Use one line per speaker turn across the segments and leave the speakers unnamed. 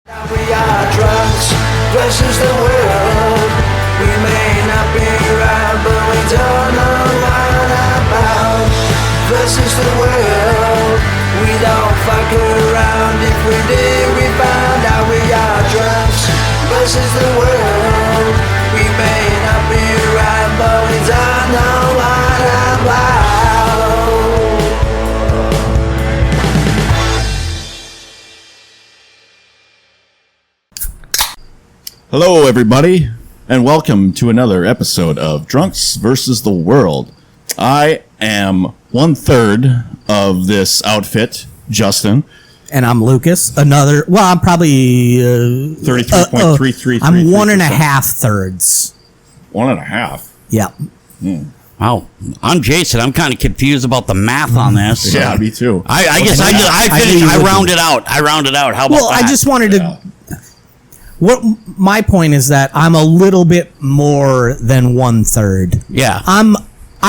We are drunks versus the world. We may not be right, but we don't know what about. Versus the world. We don't fuck around. If we did, we found out we are drunks versus the world. We may not be right, but we don't know what about.
Hello, everybody, and welcome to another episode of Drunks versus the World. I am 1/3 of this outfit, Justin.
And I'm Lucas. I'm probably
33.333.
I'm 1.5 thirds.
1.5.
Yeah.
Wow. I'm Jason. I'm kind of confused about the math on this.
Yeah, me too.
I guess I rounded out. How about that?
I just wanted to. What my point is that I'm a little bit more than 1/3.
Yeah.
I'm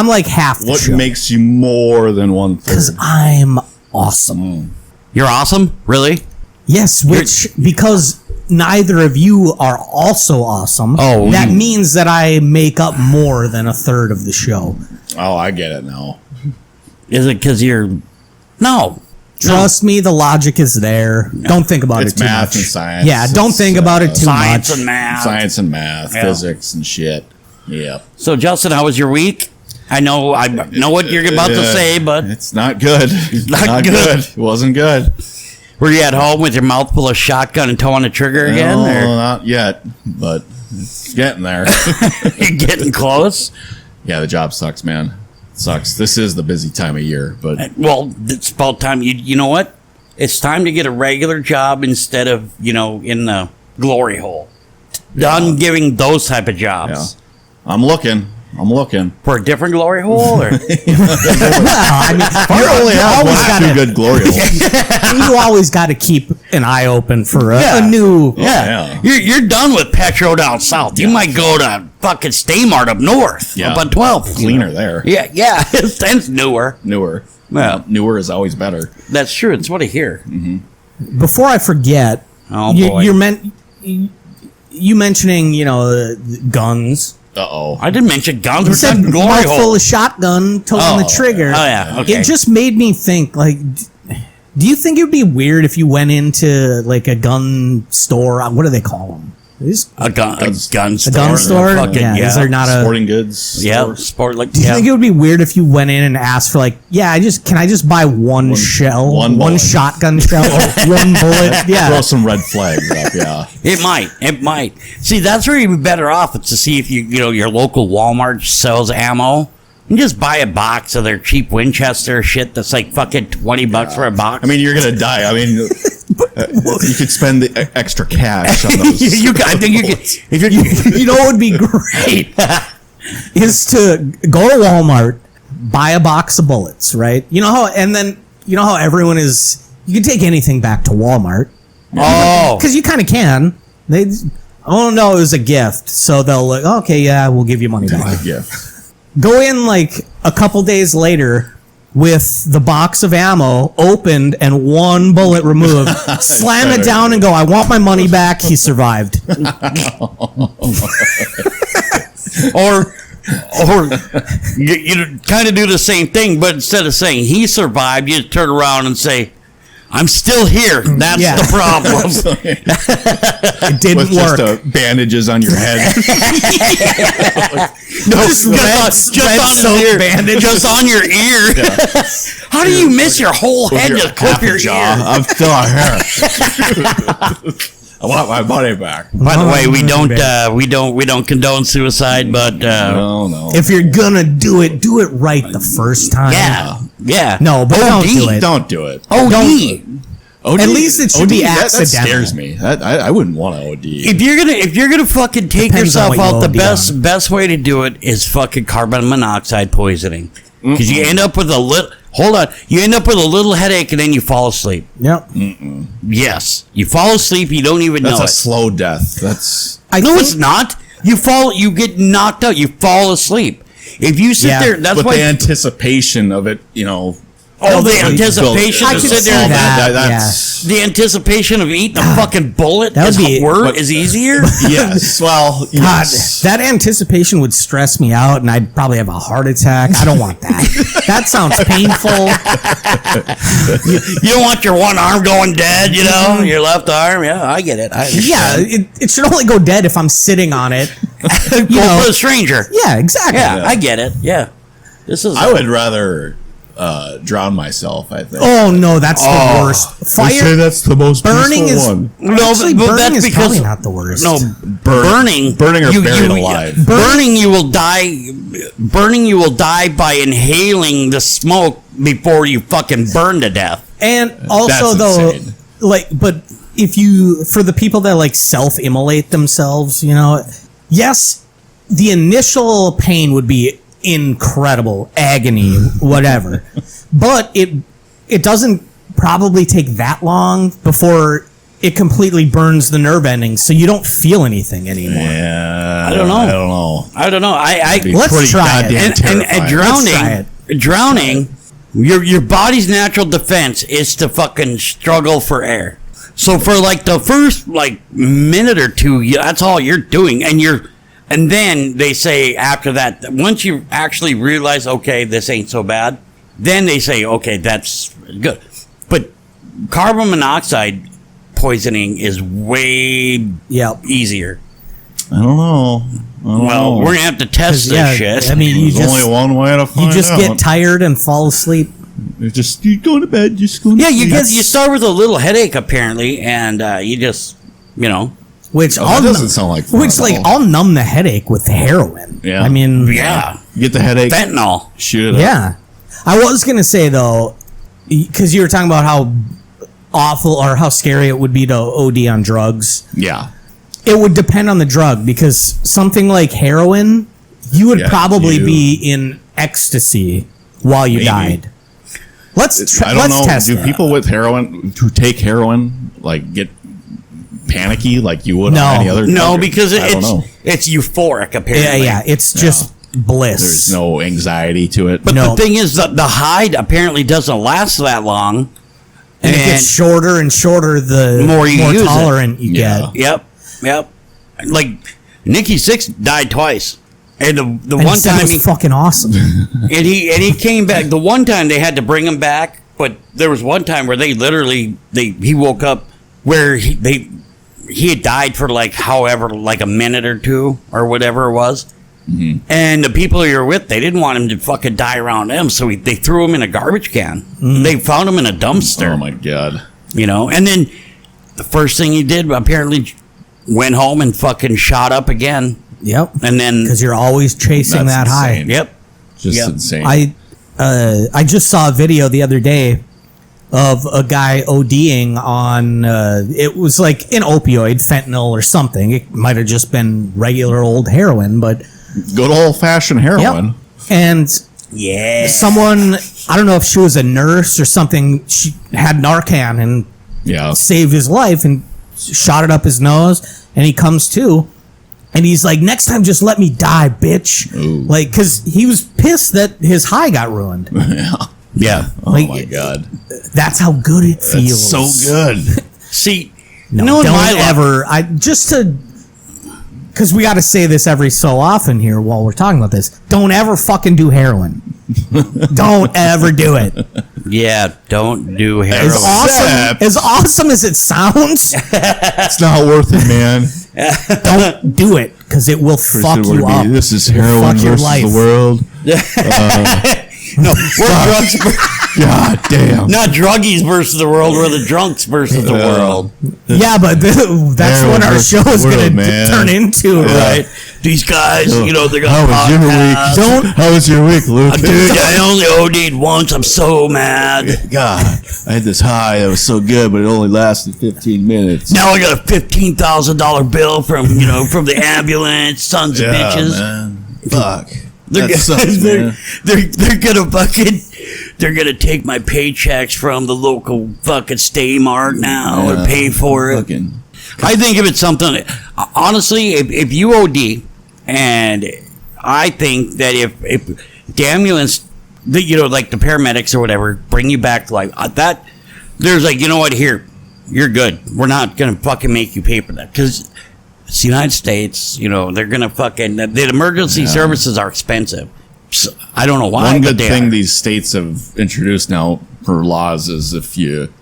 like half the
What
show.
makes you more than 1/3?
Because I'm awesome.
You're awesome? Really?
Yes, because neither of you are also awesome.
Oh,
that means that I make up more than 1/3 of the show.
Oh, I get it now.
Is it because you're... No.
Trust me, the logic is there. Don't think about
It's
it too
math
much.
and science.
Yeah, don't think about it too
Science
much.
and math.
Science and math,
Yeah.
physics and shit. Yeah.
So, Justin, how was your week? I know what you're about to say, but...
It's not good. It's
not good.
It wasn't good.
Were you at home with your mouth full of shotgun and toe on the trigger again?
No,
Or
not yet, but it's getting there.
you're getting close?
Yeah, the job sucks, man. It sucks. This is the busy time of year, but
Well, it's about time. You know what? It's time to get a regular job instead of, in the glory hole. Done giving those type of jobs.
yeah, I'm looking.
For a different glory hole? Or?
Well, I mean,
You only have
always
one
gotta-
too good glory holes.
you always got to keep an eye open for a new.
Yeah.
You're done with Petro down south. You might go to fucking Staymart up north.
Yeah.
Up on 12th.
Cleaner there.
Yeah. It's newer.
Newer.
Well.
Newer is always better.
That's true. It's what I hear.
Before I forget,
Oh, boy.
you mentioning guns.
Uh-oh.
I didn't mention guns.
You
We're
said
talking glory
mouthful
hole.
of shotgun, toe on the trigger.
Oh, yeah. Okay.
It just made me think. Like, do you think it would be weird if you went into like a gun store? What do they call them?
A gun store.
A gun store?
Fucking,
Yeah, is there not a-
Sporting goods
Yeah,
store?
sport like
Do you think it would be weird if you went in and asked for like, can I just buy one shell,
one bullet.
shotgun shell, or one bullet? Yeah.
Throw some red flags up, yeah.
It might. See, that's where you'd be better off. It's to see if your local Walmart sells ammo. You just buy a box of their cheap Winchester shit that's like fucking $20 for a box.
I mean, you're going to die. I mean, you could spend the extra cash on those.
I think you could. If
You know what would be great is to go to Walmart, buy a box of bullets, right? You know how everyone is. You can take anything back to Walmart.
Oh,
Because you kind of can. They, oh no, it was a gift, so they'll like, okay, yeah, we'll give you money back.
Yeah.
Go in like a couple days later with the box of ammo opened and one bullet removed. Slam it down and go, I want my money back. He survived.
or you kind of do the same thing, but instead of saying he survived, you turn around and say, I'm still here. That's
Yeah.
the problem.
It didn't
With
work.
just bandages on your head.
Just red soap bandage.
Just on your ear. How do you miss your whole head to clip your ear?
I'm still here. I want my money back.
By the way, we don't condone suicide, but
No.
If you're gonna do it right the first time.
yeah.
No, but don't do it.
Don't do it.
OD.
OD.
At least it should be
That
accidental.
scares me. I wouldn't want to OD.
If you're gonna fucking take
Depends on
yourself
what you
out, the
OD on.
best way to do it is fucking carbon monoxide poisoning, because you end up with a little. Hold on, you end up with a little headache and then you fall asleep.
Yep.
Yes, you fall asleep. You don't even
That's
know
a
it.
slow death. That's
It's not. You get knocked out. You fall asleep. If you sit there, that's
but
why.
the anticipation of it,
Oh, the anticipation
I
to
could
sit
see
there and
that.
that's
the anticipation of eating a fucking bullet
That would be-
is easier.
yes. Well,
God,
yes.
that anticipation would stress me out, and I'd probably have a heart attack. I don't want that. That sounds painful.
You don't want your one arm going dead, you know, your left arm. Yeah, I get it. I
Yeah,
understand.
it should only go dead if I'm sitting on it. You
Go
know,
for a stranger.
yeah, exactly.
Yeah, I get it. Yeah, this is.
I would rather drown myself. I think.
Oh no, that's the worst. Fire,
that's the most
burning is
No,
actually,
but
burning
that's
is
because
probably not the worst.
No, burning
or buried alive.
Burning, you will die. Burning, you will die by inhaling the smoke before you fucking burn to death.
And also
That's
though,
insane.
like, but if you, for the people that like self-immolate themselves, you know, yes, the initial pain would be incredible, agony, whatever, but it doesn't probably take that long before it completely burns the nerve endings, so you don't feel anything anymore.
Yeah,
I don't know.
I don't know.
Let's
Pretty
try it.
goddamn
And
terrifying.
drowning, your body's natural defense is to fucking struggle for air. So for like the first like minute or two, that's all you're doing, and then they say after that, once you actually realize, okay, this ain't so bad, then they say, okay, that's good. But carbon monoxide poisoning is way
Yep.
easier.
I don't know.
Well, we're gonna have to test this shit.
I mean,
There's only one way to find
you just
out.
get tired and fall asleep.
You go to bed. Just go. To
Yeah,
sleep.
you start with a little headache apparently, and you just, you know,
Which
Oh,
I'll
that doesn't sound like fun
which
at
like
all.
I'll numb the headache with heroin.
Yeah.
I mean,
yeah,
You get the headache.
fentanyl.
Shoot it up.
yeah. I was gonna say though, because you were talking about how awful or how scary it would be to OD on drugs.
Yeah.
It would depend on the drug, because something like heroin, you would
Yeah,
probably
you-
be in ecstasy while you
Maybe.
died. Let's
I don't
let's
know.
test
Do
that.
people with heroin who take heroin like get panicky like you would
No.
on any other?
No,
drug?
because
I don't
it's
know.
it's euphoric apparently.
Yeah, it's just bliss.
There's no anxiety to it.
But
No.
the thing is that the high apparently doesn't last that long.
and it gets shorter and shorter the
More you use it.
tolerant you
Yeah.
get.
Yep. Like Nikki Sixx died twice, and the
And
one
he said
time
it was fucking awesome.
and he came back. The one time they had to bring him back, but there was one time where he woke up where he had died for like a minute or two or whatever it was.
Mm-hmm.
And the people he were with, they didn't want him to fucking die around them, so they threw him in a garbage can. They found him in a dumpster.
Oh my god.
You know, and then the first thing he did apparently went home and fucking shot up again.
Yep.
And then,
Because you're always chasing
That's
that high.
insane.
yep.
Just
Yep.
insane.
I just saw a video the other day of a guy ODing on it was like an opioid, fentanyl or something. It might have just been regular old heroin, but
Good old fashioned heroin.
yep. And
Yeah.
someone, I don't know if she was a nurse or something, she had Narcan and
Yeah.
saved his life and shot it up his nose, and he comes to, and he's like, next time just let me die, bitch.
Ooh.
Like, because he was pissed that his high got ruined.
Yeah.
Oh
Like,
my god.
That's how good it feels.
That's so good.
See,
No,
knowing
don't
my life-
ever. Because we got to say this every so often here while we're talking about this. Don't ever fucking do heroin. Don't ever do it.
Yeah, don't do
As
heroin.
awesome as it sounds,
It's not worth it, man.
don't do it because it will fuck you up.
This is
It will
heroin
fuck your
versus
life.
the world.
No, we're drugs.
God damn.
Not druggies versus the world. We're the drunks versus the world.
Yeah, but that's
Heroin
what our
versus
show is
the world,
going to
man.
turn into, right?
These guys, you know, they're
How
gonna
was your week?
Don't-
How was your week, Luke?
Dude, I only OD'd once. I'm so mad.
God, I had this high that was so good, but it only lasted 15 minutes.
Now I got a $15,000 bill from the ambulance. Sons of bitches.
man. Fuck.
They're,
That sucks, man.
they're gonna take my paychecks from the local fucking Stay Mart now and pay for it.
Fucking.
I think if it's something, honestly, if you OD, and I think that if the ambulance like the paramedics or whatever bring you back to life. That there's like, you know what, here, you're good. We're not gonna fucking make you pay for that because it's the United States. You know, they're gonna fucking the emergency services are expensive. So, I don't know why.
One good thing these states have introduced now for laws is if you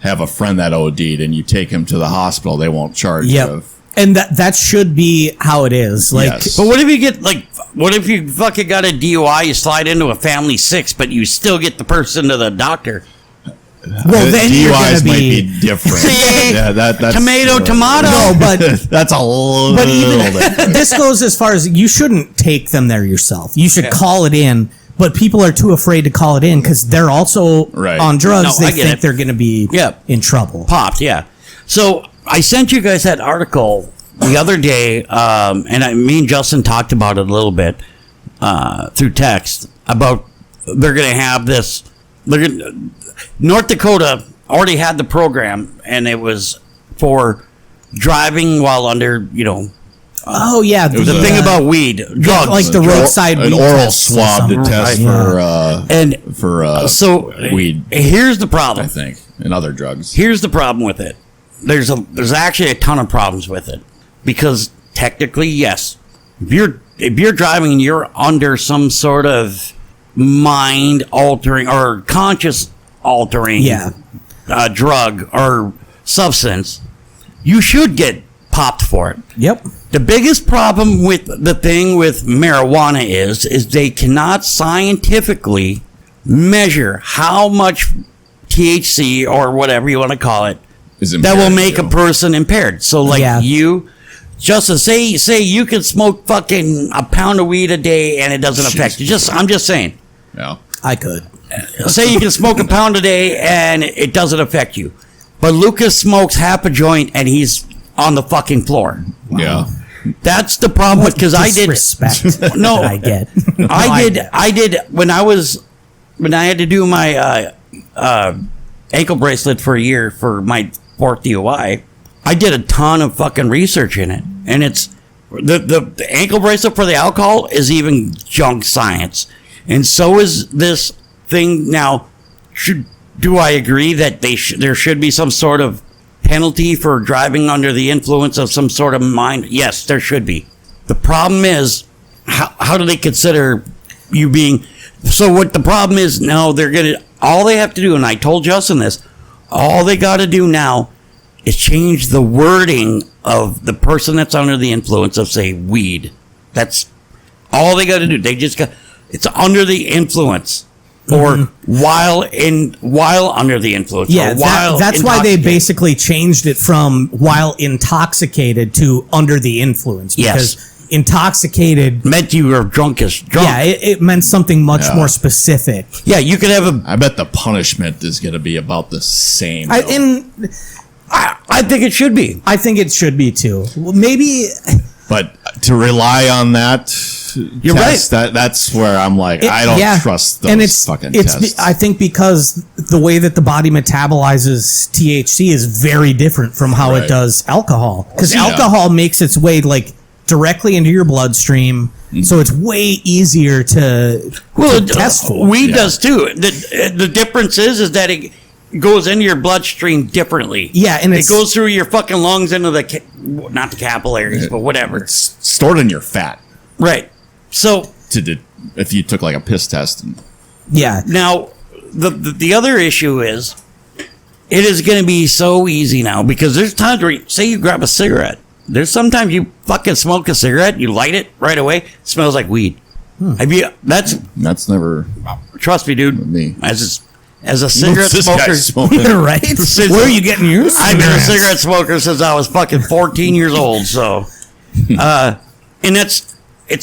have a friend that OD'd and you take him to the hospital, they won't charge you.
And that should be how it is. Like,
Yes.
But what if you fucking got a DUI, you slide into a family 6, but you still get the person to the doctor?
well, then you're
DUIs
gonna
might
be.
be different.
See?
That's
Tomato.
No, but
that's a little
but even
different.
this goes as far as you shouldn't take them there yourself. You should call it in. But people are too afraid to call it in because they're also
Right.
on drugs.
No, I
they
get
think
it.
they're going to be in trouble.
Popped, yeah. So I sent you guys that article the other day, and me and Justin talked about it a little bit through text about they're going to have this. North Dakota already had the program, and it was for driving while under,
Oh yeah,
was
the thing about weed, drugs,
like the roadside
an
weed
oral
tests or
swab to
something.
test
and
for
so
weed.
Here's the
I
problem.
think and other drugs.
Here's the problem with it. There's actually a ton of problems with it because technically, yes, if you're driving and you're under some sort of mind altering or conscious altering drug or substance, you should get popped for it.
Yep.
The biggest problem with the thing with marijuana is they cannot scientifically measure how much THC or whatever you want to call it
Is
that will
impaired,
make a
too.
person impaired. So like you, Justin, say you can smoke fucking a pound of weed a day and it doesn't affect you. I'm just saying.
Yeah.
I could.
Say you can smoke a pound a day and it doesn't affect you. But Lucas smokes half a joint and he's on the fucking floor.
Yeah.
That's the problem with because I did
Respect.
no
I get.
I did when I had to do my ankle bracelet for a year for my 4th DUI. I did a ton of fucking research in it, and it's the ankle bracelet for the alcohol is even junk science, and so is this thing now. Do I agree that there should be some sort of penalty for driving under the influence of some sort of mind? Yes, there should be. The problem is, how do they consider you being... So what the problem is now, all they have to do, and I told Justin this, all they got to do now is change the wording of the person that's under the influence of, say, weed. That's all they got to do. It's under the influence. Or while under the influence.
Yeah,
or while
that's why they
intoxicated.
basically changed it from while intoxicated to under the influence. Because
Yes.
intoxicated
meant you were drunk.
Yeah, it meant something much more specific.
Yeah, you could have
I bet the punishment is going to be about the same.
I
think it should be.
I think it should be too. Well, maybe.
But to rely on that,
You're
test, that's where I'm like, I don't trust those fucking tests.
I think because the way that the body metabolizes THC is very different from how it
Right.
does alcohol. Because
Yeah.
alcohol makes its way like directly into your bloodstream, so it's way easier to test for.
Weed does too. The difference is that it goes into your bloodstream differently.
Yeah, and
it goes through your fucking lungs into not the capillaries, but whatever.
It's stored in your fat.
Right. So
If you took like a piss test.
Yeah.
Now, the other issue is, it is going to be so easy now because there's times where, say you grab a cigarette. There's sometimes you fucking smoke a cigarette, you light it right away, it smells like weed. That's
never.
Trust me, dude.
Me.
As a cigarette
This
smoker,
guy's smoking.
Right? Where are you getting yours?
I've been a cigarette smoker since I was fucking 14 years old. So, and it's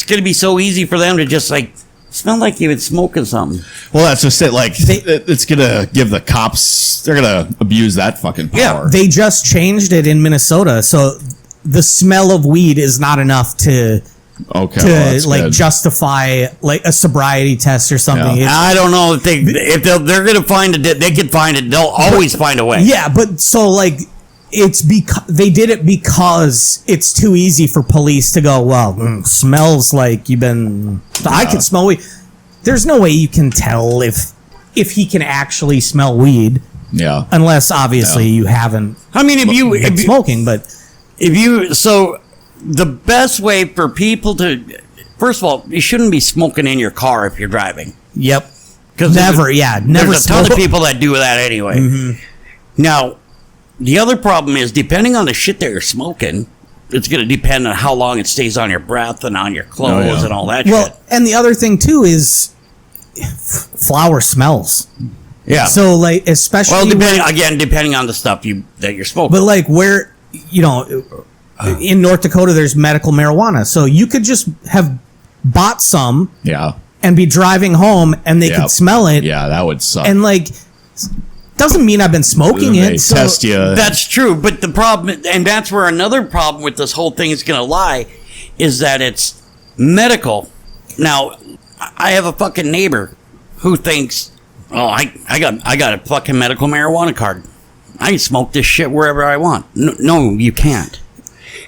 going to be so easy for them to just like smell like you've been smoking something.
Well, that's just it. Like, it's going to give the cops, they're going to abuse that fucking power.
Yeah,
They just changed it in Minnesota, so the smell of weed is not enough to
good.
justify like a sobriety test or something.
Yeah.
I don't know if they're going to find it. They can find it. They'll always find a way.
Yeah, but so like it's because they did it because it's too easy for police to go, well, smells like you've been. I can smell weed. there's no way you can tell if he can actually smell weed.
Yeah.
Unless obviously you haven't.
I mean, if you
been smoking, but
so the best way for people to, first of all, you shouldn't be smoking in your car if you're driving.
yep,
Because
never
There's a ton of
smoke.
people that do that anyway.
Mm-hmm.
Now, the other problem is, depending on the shit that you're smoking, it's going to depend on how long it stays on your breath and on your clothes and all that shit.
Well, and the other thing too is flower smells.
Yeah.
So like, especially
Well, depending on the stuff that you're smoking.
but like where in North Dakota there's medical marijuana, so you could just have bought some
Yeah.
and be driving home and they
Yeah.
could smell it.
Yeah, that would suck.
And like, doesn't mean I've been smoking
They
it. So
test you.
That's true, but the problem, and that's where another problem with this whole thing is going to lie, is that it's medical. Now, I have a fucking neighbor who thinks, oh, I got a fucking medical marijuana card. I can smoke this shit wherever I want. No, you can't.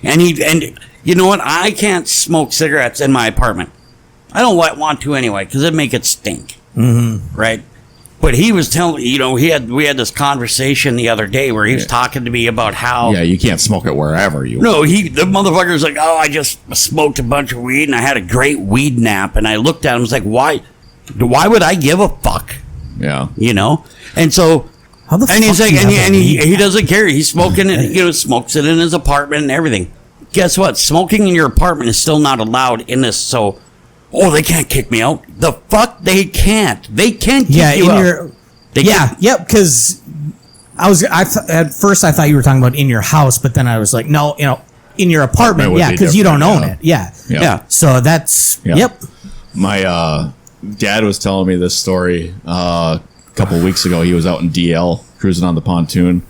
And you know what? I can't smoke cigarettes in my apartment. I don't want to anyway, because it'd make it stink. Mm-hmm. Right? But he was telling, we had this conversation the other day where he was talking to me about how.
Yeah, you can't smoke it wherever you
No, the motherfucker's like, oh, I just smoked a bunch of weed and I had a great weed nap. And I looked at him and was like, why would I give a fuck?
Yeah.
And so,
how the
and he's
fuck
like,
do you
and
have a weed
he doesn't care. He's smoking it, smokes it in his apartment and everything. Guess what? Smoking in your apartment is still not allowed in this. So, oh, they can't kick me out. The fuck, they can't. They can't kick you out.
Yep. Because at first I thought you were talking about in your house, but then I was like, no, in your apartment,
would
yeah,
be
because you don't
different,
own it, yeah.
Yeah.
So that's
Yeah.
yep.
My dad was telling me this story a couple of weeks ago. He was out in DL cruising on the pontoon.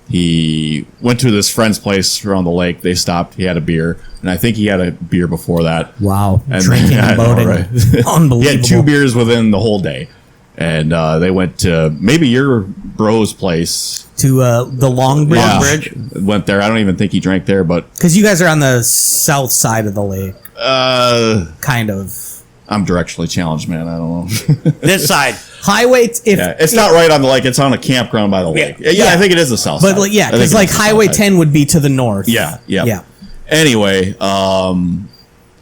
He went to this friend's place around the lake. They stopped. He had a beer, and I think he had a beer before that.
Wow,
And
drinking
I
and
know,
boating,
right?
unbelievable.
He had 2 beers within the whole day, and they went to maybe your bro's place.
To the Long Bridge,
Yeah. Went there. I don't even think he drank there, but
because you guys are on the south side of the lake, kind of.
I'm directionally challenged, man. I don't know.
This side.
Highway,
It's not right on the lake. It's on a campground by the lake. Yeah, I think it is the south side.
but yeah,
I think
because
it
like
is the south
Highway
side.
10 would be to the north.
Yeah.
yeah.
Anyway,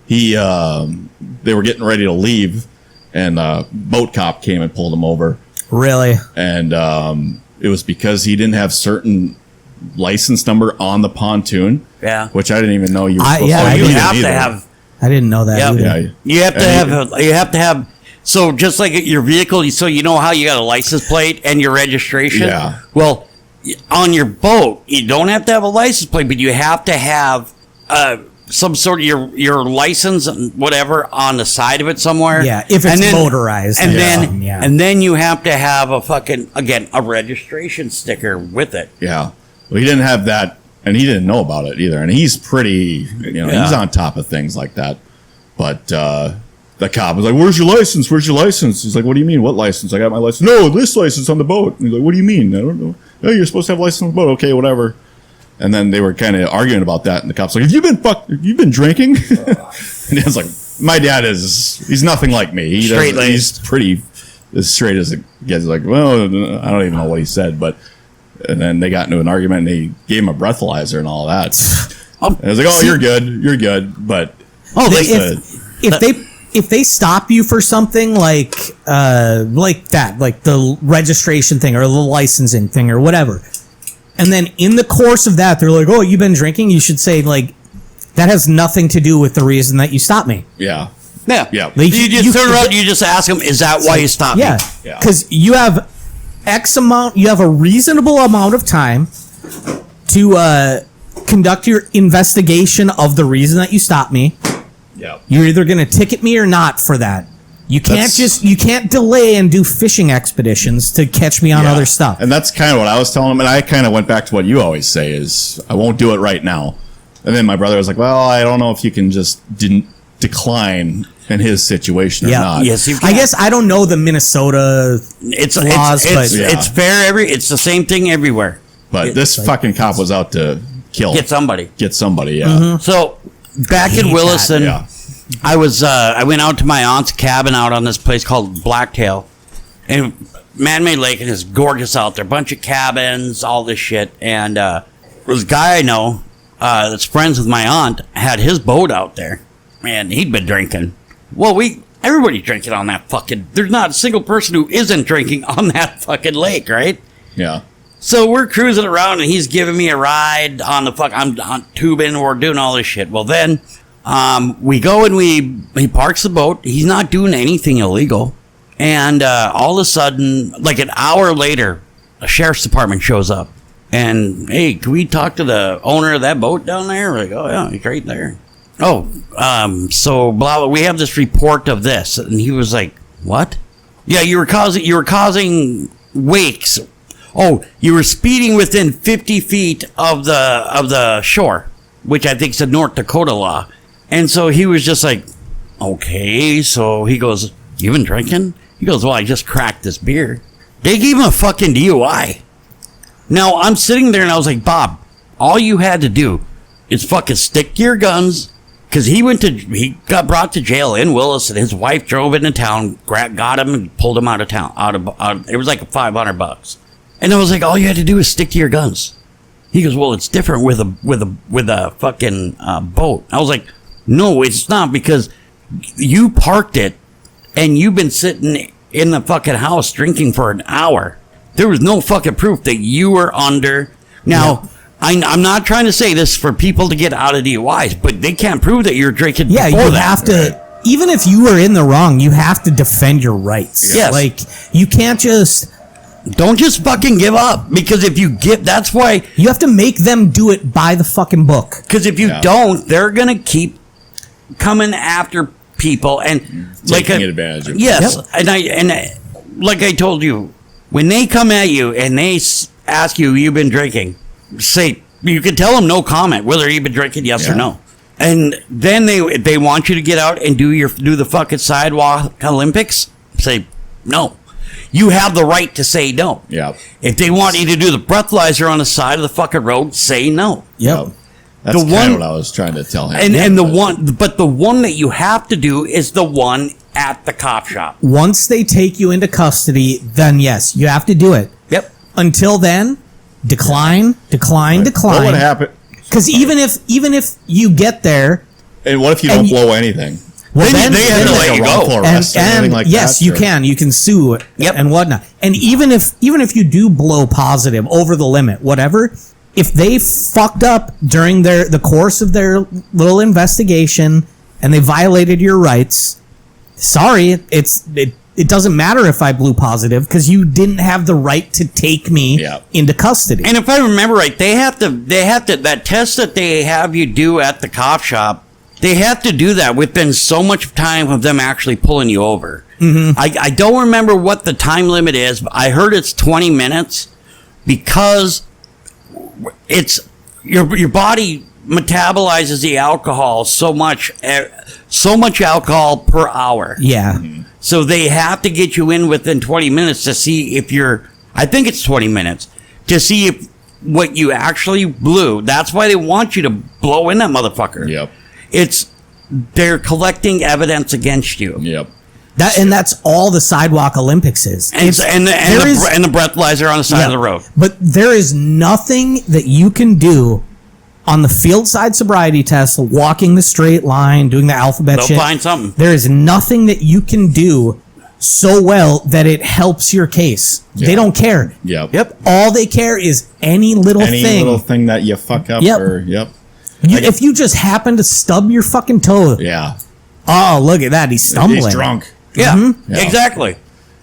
they were getting ready to leave, and boat cop came and pulled him over,
Really?
and it was because he didn't have certain license number on the pontoon.
Yeah.
which I didn't even know you were supposed
yeah,
to.
I
You
didn't
have
either.
to have.
I didn't know that.
Yep.
either.
Yeah,
You have to have. So just like your vehicle, so you know how you got a license plate and your registration.
Yeah.
Well, on your boat, you don't have to have a license plate, but you have to have some sort of your license and whatever on the side of it somewhere.
Yeah, if it's
And then-
motorized,
and
then,
then
yeah.
and then you have to have a registration sticker with it.
Yeah. Well, he didn't have that, and he didn't know about it either. And he's pretty,
Yeah.
he's on top of things like that. But the cop was like, "Where's your license? Where's your license?" He's like, "What do you mean? What license? I got my license." "No, this license on the boat." And he's like, "What do you mean?" "I don't know." "Oh, you're supposed to have a license on the boat." "Okay, whatever." And then they were kind of arguing about that, and the cop's like, Have you been drinking?" And I was like, "My dad he's nothing like me. He's pretty as straight as it gets." Like, well, I don't even know what he said, but. And then they got into an argument, and he gave him a breathalyzer and all that. And I was like, "Oh, you're good." But
If they stop you for something like that, like the registration thing or the licensing thing or whatever, and then in the course of that they're like, "Oh, you've been drinking," you should say like, "That has nothing to do with the reason that you stopped me."
yeah,
Yeah.
Yeah.
Like,
You just turn around, you just ask them, "Is that why you stopped me?"
Yeah,
Yeah.
because you have you have a reasonable amount of time to conduct your investigation of the reason that you stopped me.
yeah.
You're either going to ticket me or not for that. You can't delay and do fishing expeditions to catch me on
Yeah.
other stuff.
And that's kind of what I was telling him. And I kind of went back to what you always say is, I won't do it right now. And then my brother was like, well, I don't know if you can just didn't decline in his situation or
Yeah.
not.
Yes, you can.
I guess I don't know the Minnesota
It's
laws, but
it's fair. It's the same thing everywhere.
But this fucking cop was out to
Get somebody.
Get somebody, yeah.
So back in
hate
Williston,
that.
I went out to my aunt's cabin out on this place called Blacktail, and Man-Made Lake, and it's gorgeous out there. Bunch of cabins, all this shit. And this guy I know that's friends with my aunt had his boat out there, and he'd been drinking. Well, everybody's drinking on that fucking. There's not a single person who isn't drinking on that fucking lake, right?
Yeah.
So we're cruising around, and he's giving me a ride on the I'm on tubing. We're doing all this shit. Well, then we go and he parks the boat. He's not doing anything illegal. And all of a sudden, like an hour later, a sheriff's department shows up. And, hey, can we talk to the owner of that boat down there? We're like, oh, yeah, he's right there. Oh, so blah, blah, we have this report of this. And he was like, what? Yeah, you were causing wakes. Oh, you were speeding within 50 feet of the shore, which I think is a North Dakota law. And so he was just like, okay. So he goes, you been drinking? He goes, well, I just cracked this beer. They gave him a fucking DUI. Now, I'm sitting there and I was like, Bob, all you had to do is fucking stick to your guns. Because he got brought to jail in Willis, and his wife drove into town, got him and pulled him out of town. It was like $500. And I was like, all you had to do is stick to your guns. He goes, well, it's different with a fucking boat. I was like, no, it's not, because you parked it and you've been sitting in the fucking house drinking for an hour. There was no fucking proof that you were under. Now, I'm not trying to say this for people to get out of DUIs, but they can't prove that you're drinking
Yeah,
before
you
that.
have to, even if you were in the wrong, you have to defend your rights.
Yes.
Like, you can't just...
Don't just fucking give up, because if you give, that's why.
You have to make them do it by the fucking book.
Because if you don't, they're gonna keep coming after people and
Taking advantage of it.
Yes,
Yep.
and like I told you, when they come at you and they ask you, "You've been drinking," say you can tell them no comment whether you've been drinking, yes or no. And then they want you to get out and do the fucking sidewalk Olympics. Say no. You have the right to say no.
Yeah.
If they want you to do the breathalyzer on the side of the fucking road, say no.
Yep.
That's
The
kind
one-
of what I was trying to tell him.
And the one that you have to do is the one at the cop shop.
Once they take you into custody, then yes, you have to do it.
Yep.
Until then, decline.
What would happen?
Because even if you get there,
And what if you
And
don't
you-
blow anything?
well,
Then
then,
they have
then-
to let
Like
you
a
go.
wrongful arrest or anything like
yes,
that,
you
or-
can sue
Yep.
and whatnot. And even if you do blow positive over the limit, whatever, if they fucked up during the course of their little investigation and they violated your rights, sorry, it doesn't matter if I blew positive, because you didn't have the right to take me
Yeah.
into custody.
And if I remember right, they have to that test that they have you do at the cop shop. They have to do that within so much time of them actually pulling you over. Mm-hmm. I don't remember what the time limit is, but I heard it's 20 minutes because it's your body metabolizes the alcohol so much alcohol per hour.
yeah.
So they have to get you in within 20 minutes to see if I think it's 20 minutes to see if what you actually blew. That's why they want you to blow in that motherfucker.
Yep.
They're collecting evidence against you.
Yep.
That's all the sidewalk Olympics is.
And
there is-
the breathalyzer on the side
Yeah.
of the road.
But there is nothing that you can do on the field side sobriety test, walking the straight line, doing the alphabet
They'll
shit.
find something.
There is nothing that you can do so well that it helps your case.
Yeah.
They don't care.
Yep.
All they care is any little
Any
thing.
little thing that you fuck up
Yep.
or
If you just happen to stub your fucking toe,
Yeah.
oh, look at that. He's stumbling.
He's drunk.
Yeah,
Yeah.
exactly.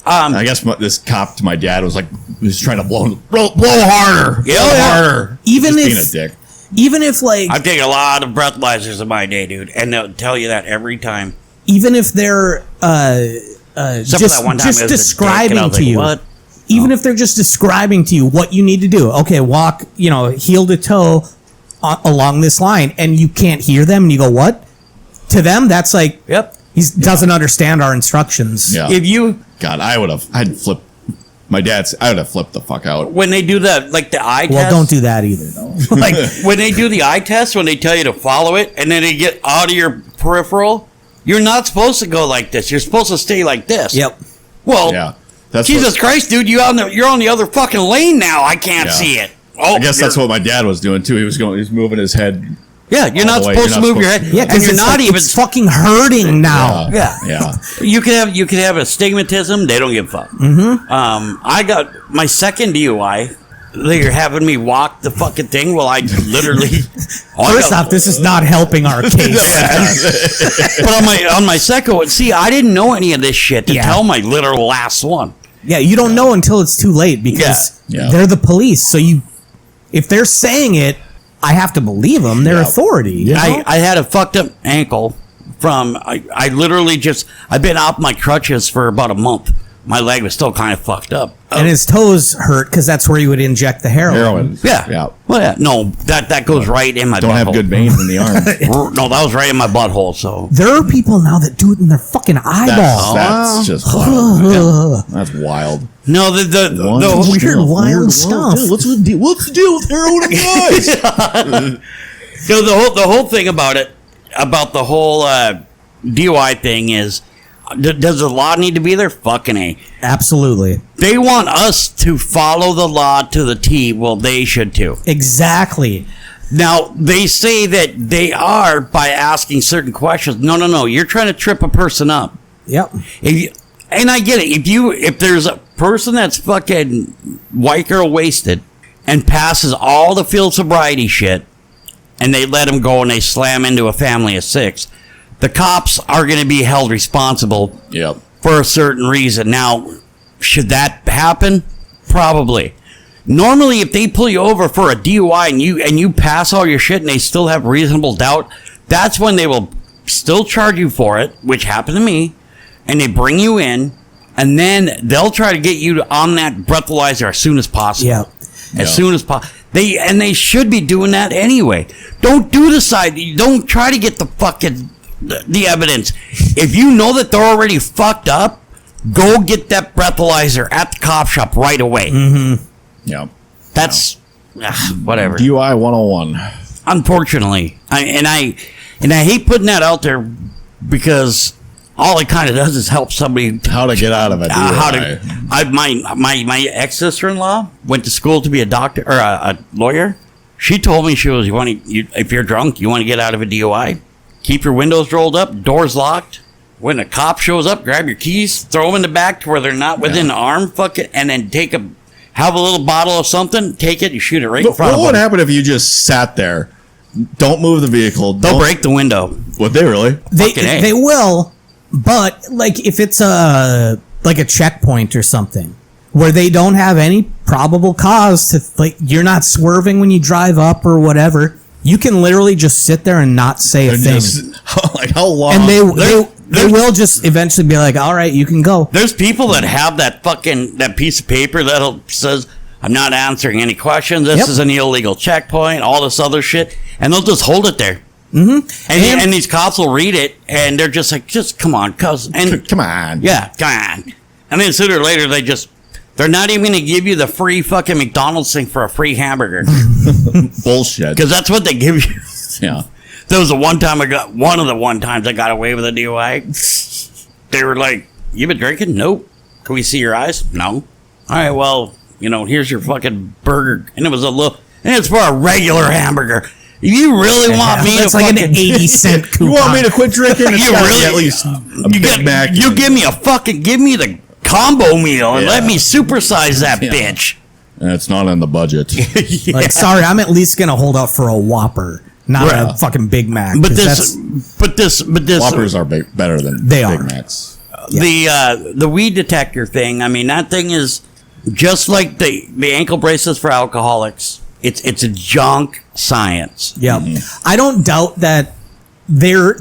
I guess this cop to my dad was like, he was trying to blow harder.
Yeah,
blow
yeah.
harder.
Even
Just
if-
being a dick.
Even if, like,
I've taken a lot of breathalyzers in my day, dude, and they'll tell you that every time.
even if they're
Except for that one time
just
it was a dick,
describing
and I was
to
like,
you,
what?
even if they're just describing to you what you need to do. Okay, walk, heel to toe along this line, and you can't hear them, and you go, what? To them, that's like,
Yep.
he doesn't understand our instructions.
Yeah.
If you
God, I'd flip. I would have flipped the fuck out.
when they do the eye
Well,
test.
don't do that either, though.
Like when they do the eye test, when they tell you to follow it, and then they get out of your peripheral, You're not supposed to go like this. You're supposed to stay like this.
Yep.
Well,
Yeah. That's
Jesus Christ, dude, you're on the other fucking lane now. I can't
Yeah.
see it. Oh,
I guess that's what my dad was doing too. He was moving his head.
Yeah, you're not
the way.
supposed to
You're
move
not
your
supposed
head.
to.
Yeah,
and
because
you're not even.
it's fucking hurting now.
Yeah.
Yeah.
You could have astigmatism. They don't give a fuck. I got my second DUI. They're having me walk the fucking thing while I literally.
First off, this is not helping our case.
but on my second one, see, I didn't know any of this shit to
Yeah.
tell my literal last one.
Yeah, you don't know until it's too late because
Yeah.
they're the police. So if they're saying it, I have to believe them. They're authority. You know?
I had a fucked up ankle from I literally I've been off my crutches for about a month. My leg was still kind of fucked up.
And his toes hurt because that's where you would inject the heroin.
Yeah.
Yeah.
Well, yeah. No, that goes right in my
Don't have
butthole.
good veins in the arm.
No, that was right in my butthole. So
There are people now that do it in their fucking eyeball.
That's just wild. That's wild.
no, the
Weird, wild stuff.
What's the deal with heroin and guys?
so the whole thing about the whole DUI thing is, does the law need to be there? Fucking A.
Absolutely.
They want us to follow the law to the T. Well, they should too.
Exactly.
Now, they say that they are by asking certain questions. No. You're trying to trip a person up.
Yep.
And I get it. If there's a person that's fucking white girl wasted and passes all the field sobriety shit and they let him go and they slam into a family of 6, the cops are going to be held responsible
Yep.
for a certain reason. Now, should that happen? Probably. Normally, if they pull you over for a DUI and you pass all your shit and they still have reasonable doubt, that's when they will still charge you for it, which happened to me, and they bring you in, and then they'll try to get you on that breathalyzer as soon as possible.
Yeah.
As soon as possible. They should be doing that anyway. Don't do the side. Don't try to get the evidence. If you know that they're already fucked up, go get that breathalyzer at the cop shop right away.
Mm-hmm.
Yeah.
That's whatever.
DUI 101.
Unfortunately, I hate putting that out there because all it kind of does is help somebody.
How to get out of it.
My ex sister-in-law went to school to be a doctor or a lawyer. She told me if you're drunk, you want to get out of a DUI, keep your windows rolled up, doors locked. When a cop shows up, grab your keys, throw them in the back to where they're not within arm, fuck it, and then have a little bottle of something, take it, you shoot it right in front of them.
What would happen if you just sat there? Don't move the vehicle.
They'll break the window.
Would they really?
They will, but like if it's a checkpoint or something where they don't have any probable cause to, like, you're not swerving when you drive up or whatever, you can literally just sit there and not say a thing.
Like how long?
And they will just eventually be like, all right, you can go.
There's people that have that piece of paper that says, I'm not answering any questions. This is an illegal checkpoint, all this other shit. And they'll just hold it there. Mm-hmm. And these cops will read it, and they're just like, just come on, cuz. And
come on.
Yeah, come on. And then sooner or later, they're not even going to give you the free fucking McDonald's thing for a free hamburger.
Bullshit.
Because that's what they give you.
Yeah.
There was one of the one times I got away with a DUI. They were like, you been drinking? Nope. Can we see your eyes? No. All right, well, here's your fucking burger. And it was and it's for a regular hamburger. You really want me
That's
to
like
fucking...
an 80-cent coupon.
You want me to quit drinking? It's
You
gotta be
really-
at least a Big Mac.
You give me the combo meal and let me supersize that bitch.
And it's not in the budget.
Like, sorry, I'm at least gonna hold out for a Whopper, not a fucking Big Mac.
But
'cause
this
Whoppers are better than
They
Big
are.
Macs.
the weed detector thing. I mean, that thing is just like the ankle bracelets for alcoholics. It's a junk science.
yeah, I don't doubt that they're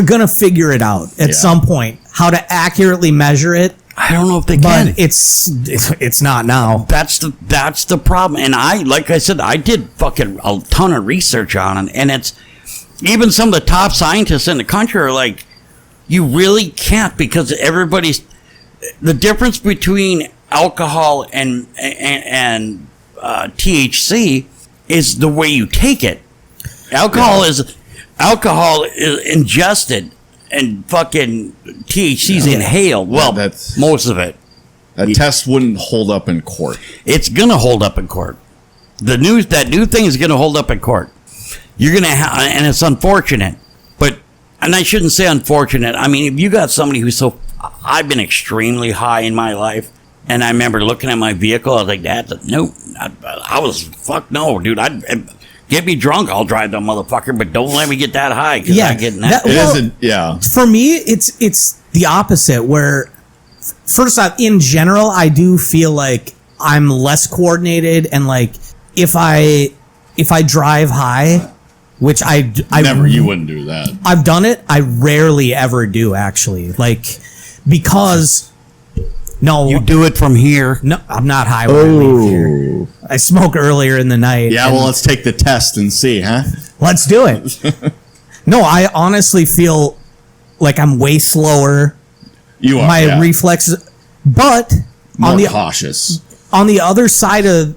gonna figure it out at some point how to accurately measure it.
I don't know if they
But
can.
it's not now.
That's the problem. And like I said, I did fucking a ton of research on it, and it's even some of the top scientists in the country are like, you really can't, because the difference between alcohol and THC is the way you take it. Alcohol is ingested fucking THC's inhaled. Well,
that's
most of it.
A test wouldn't hold up in court.
It's gonna hold up in court. That new thing is gonna hold up in court. You're gonna and it's unfortunate, and I shouldn't say unfortunate. I mean, if you got somebody who's I've been extremely high in my life, and I remember looking at my vehicle. I was like, no, I was fuck no, dude. Get me drunk, I'll drive the motherfucker, but don't let me get that high.
Yeah,
I get in that.
It isn't. Yeah.
For me, it's the opposite. Where first off, in general, I do feel like I'm less coordinated, and like if I drive high, which I
You wouldn't do that.
I've done it. I rarely ever do, actually. Like, because no,
You do it from here.
no, I'm not high when I leave here. I smoke earlier in the night.
Yeah, well, let's take the test and see, huh?
Let's do it. No, I honestly feel like I'm way slower.
You are.
My reflexes, but
more cautious.
on the other side of,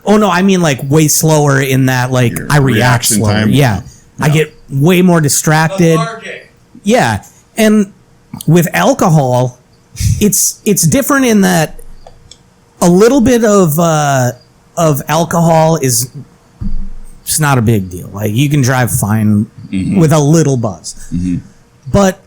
oh no, I mean like way slower in that like
Your
I react
reaction
slower.
time?
Yeah. I get way more distracted. Yeah, and with alcohol, it's different in that a little bit of alcohol is it's not a big deal. Like you can drive fine with a little buzz, but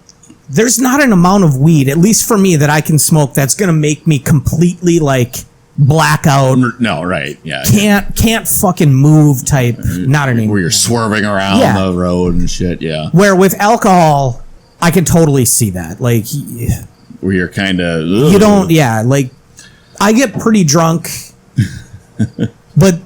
there's not an amount of weed, at least for me, that I can smoke that's gonna make me completely like blackout.
No, right? Yeah.
Can't fucking move type. Not anymore.
Where you're swerving around the road and shit. Yeah.
Where with alcohol, I can totally see that. Like,
Where you're kind of.
you don't. Yeah, like I get pretty drunk, but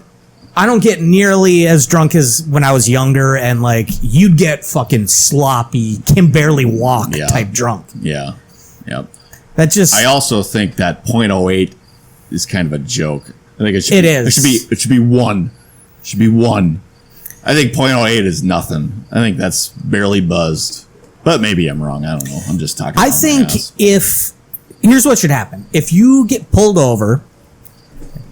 I don't get nearly as drunk as when I was younger, and like you'd get fucking sloppy, can barely walk type drunk.
Yeah. Yep.
That just.
I also think that .08 is kind of a joke. I think it should.
It
be,
is.
It should be one. It should be one. I think .08 is nothing. I think that's barely buzzed. But maybe I'm wrong. I don't know. I'm just talking.
I think if here's what should happen: if you get pulled over,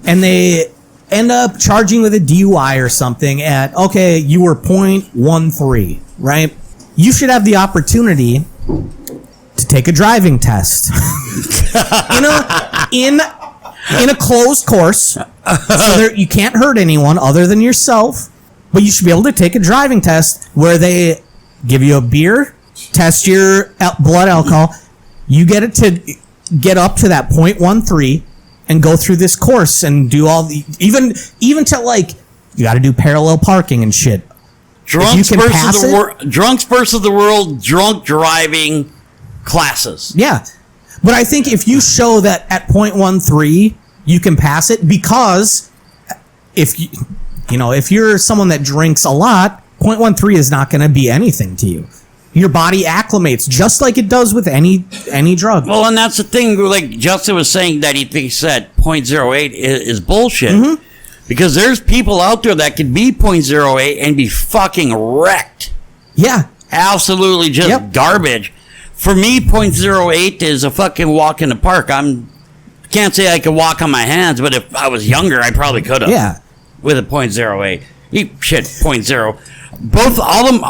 and they end up charging with a DUI or something at you were .13, right? You should have the opportunity to take a driving test. in a closed course, so you can't hurt anyone other than yourself. But you should be able to take a driving test where they give you a beer, test your blood alcohol. You get it to get up to that .13 and go through this course and do all the even to like you got to do parallel parking and shit.
Drunks versus the world drunk driving classes.
Yeah, but I think if you show that at .13 you can pass it, because if if you're someone that drinks a lot, .13 is not going to be anything to you. Your body acclimates just like it does with any drug.
Well, and that's the thing. Like Justin was saying that he thinks that .08 is bullshit, because there's people out there that could be .08 and be fucking wrecked.
Yeah,
absolutely just garbage. For me, .08 is a fucking walk in the park. Can't say I could walk on my hands, but if I was younger, I probably could have.
Yeah,
with a .08. Shit, .0. Both, all of them,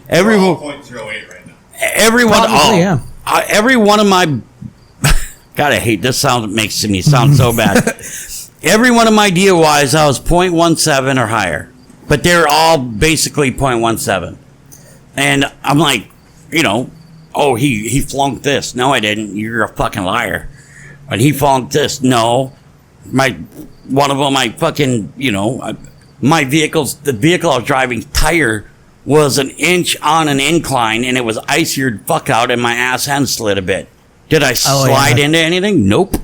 everyone.
.08 right now.
Everyone,
probably,
every one of my. God, I hate this sound. Makes me sound so bad. Every one of my DUIs, I was .17 or higher, but they're all basically .17. And I'm like, he flunked this. No, I didn't. You're a fucking liar. But he flunked this. No, one of them, my the vehicle I was driving tire was an inch on an incline, and it was icier fuck out, and my ass end slid a bit. Did I slide into anything? Nope.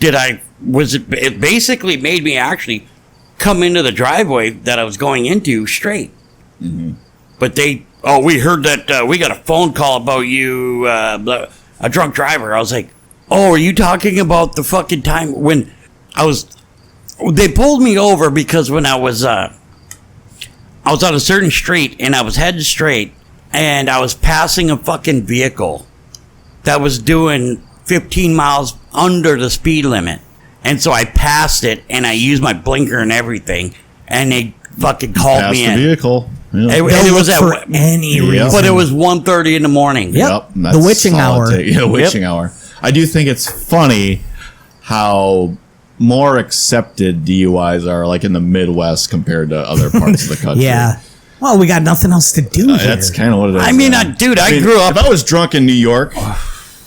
It basically made me actually come into the driveway that I was going into straight. But we heard that we got a phone call about you, a drunk driver. I was like, oh, are you talking about the fucking time when they pulled me over because when I was on a certain street and I was heading straight and I was passing a fucking vehicle that was doing 15 miles under the speed limit. And so I passed it and I used my blinker and everything, and they fucking called me in.
The vehicle.
And
They'll
it was
look for any reason.
but it was 1:30 in the morning.
Yep.
that's
The witching
all it
hour.
takes. Yeah, witching hour. I do think it's funny how more accepted DUIs are like in the Midwest compared to other parts of the country.
Yeah. Well, we got nothing else to do here.
That's kind of what it is.
I mean,
man.
dude, I
mean,
grew up.
If I was drunk in New York,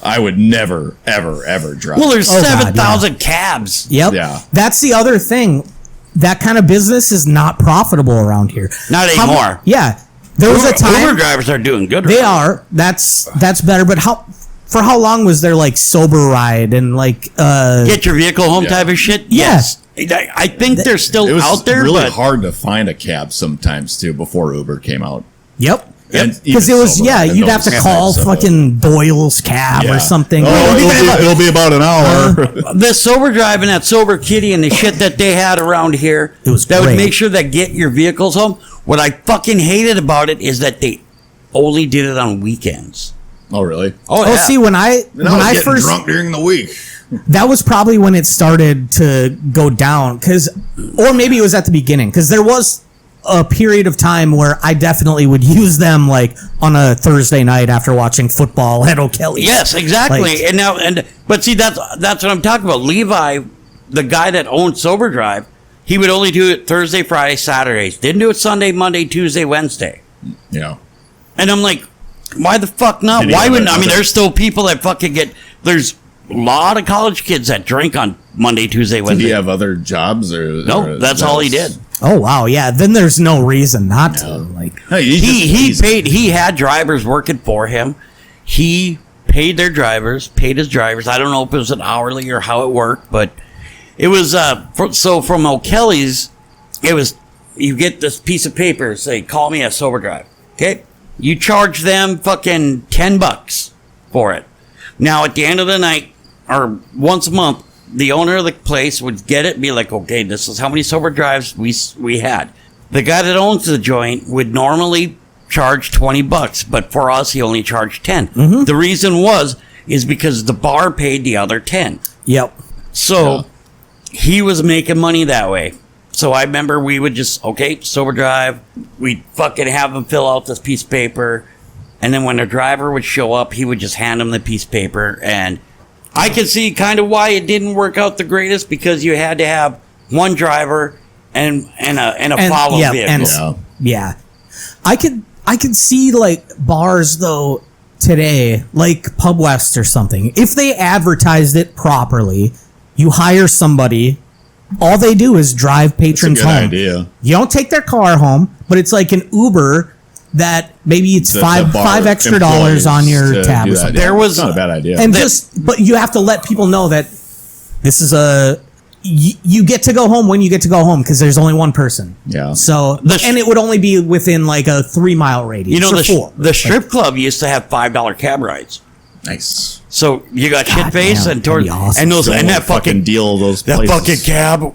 I would never, ever, ever drive.
Well, there's
Oh, God,
7,000 cabs.
Yep.
Yeah.
That's the other thing. That kind of business is not profitable around here.
Not
How-
anymore.
Yeah. There was a time
Uber drivers are doing good.
they
right?
are. That's better. But for how long was there like sober ride and like
Get your vehicle home
Yeah.
type of shit.
Yeah.
Yes, I think they're still
It was
out there,
really
but
hard to find a cab sometimes too before Uber came out.
Yep.
And
Because it
even
was
sober ride,
you'd have to
those
call
types of it.
fucking Doyle's cab
Yeah.
or something.
Oh, it'll be about an hour.
the sober drive and that sober kitty and the shit that they had around here,
It was
that
great.
would make sure that get your vehicles home. What I fucking hated about it is that they only did it on weekends.
Oh, really?
Oh, see, when I first
during the week.
that was probably when it started to go down, or maybe it was at the beginning, because there was a period of time where I definitely would use them like on a Thursday night after watching football at O'Kelly's.
Yes, exactly.
Like-
But see, that's what I'm talking about. Levi, the guy that owned Sober Drive, he would only do it Thursday, Friday, Saturdays. Didn't do it Sunday, Monday, Tuesday, Wednesday.
Yeah.
And I'm like, why the fuck not?
Did he
Why
have
wouldn't? I mean,
another-
there's still people that fucking get. There's a lot of college kids that drink on Monday, Tuesday,
Did
Wednesday.
he have other jobs or
No, that's all he did.
Oh wow, yeah. Then there's no reason not to. Like,
Hey,
He had drivers working for him. He paid paid his drivers. I don't know if it was an hourly or how it worked, but it was so from O'Kelly's, it was you get this piece of paper, say call me a sober drive. Okay? You charge them fucking $10 for it. Now at the end of the night or once a month, the owner of the place would get it and be like, okay, this is how many sober drives we had. The guy that owns the joint would normally charge $20, but for us, he only charged 10.
Mm-hmm.
The reason is because the bar paid the other 10.
yep.
So he was making money that way. So I remember we would just, okay, sober drive. We'd fucking have him fill out this piece of paper. And then when the driver would show up, he would just hand him the piece of paper. And I could see kind of why it didn't work out the greatest, because you had to have one driver and a follow vehicle.
Yeah. I could see like bars though today, like Pub West or something. If they advertised it properly, you hire somebody, all they do is drive patrons
That's a good
home.
idea.
You don't take their car home, but it's like an Uber that maybe it's
The
five
bar
extra dollars on
employees
your
to
tab
do
or
that.
something.
Yeah,
There was-
it's not a bad idea.
And but you have to let people know that this is you get to go home when you get to go home, because there's only one person.
Yeah.
So and it would only be within like a 3 mile radius.
You know,
or four.
the strip club used to have $5 cab rides.
Nice.
So you got shit face
damn,
and
that'd be awesome.
and those
Don't
and that fucking
deal those
that
places.
fucking cab.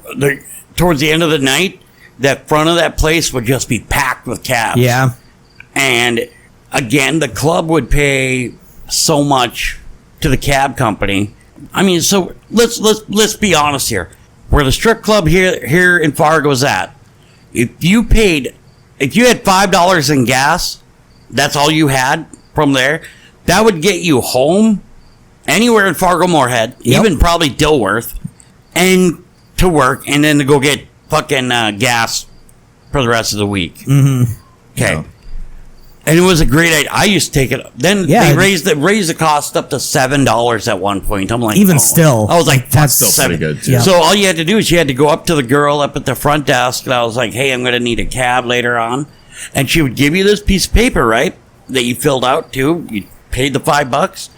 Towards the end of the night, that front of that place would just be packed with cabs.
Yeah.
And again, the club would pay so much to the cab company. I mean, so let's be honest here. Where the strip club here in Fargo's at, if you had $5 in gas, that's all you had from there. That would get you home anywhere in Fargo Moorhead,
Yep.
even probably Dilworth, and to work, and then to go get fucking gas for the rest of the week. Mm-hmm. Okay.
Yeah.
And it was a great idea. I used to take it. Then
Yeah.
they raised the cost up to $7 at one point. I'm like,
Even
oh.
still,
I was like,
that's
fuck,
Still pretty
$7.
good too.
Yeah.
So all you had to do is you had to go up to the girl up at the front desk, and I was like, hey, I'm going to need a cab later on. And she would give you this piece of paper, right, that you filled out too. You paid the $5.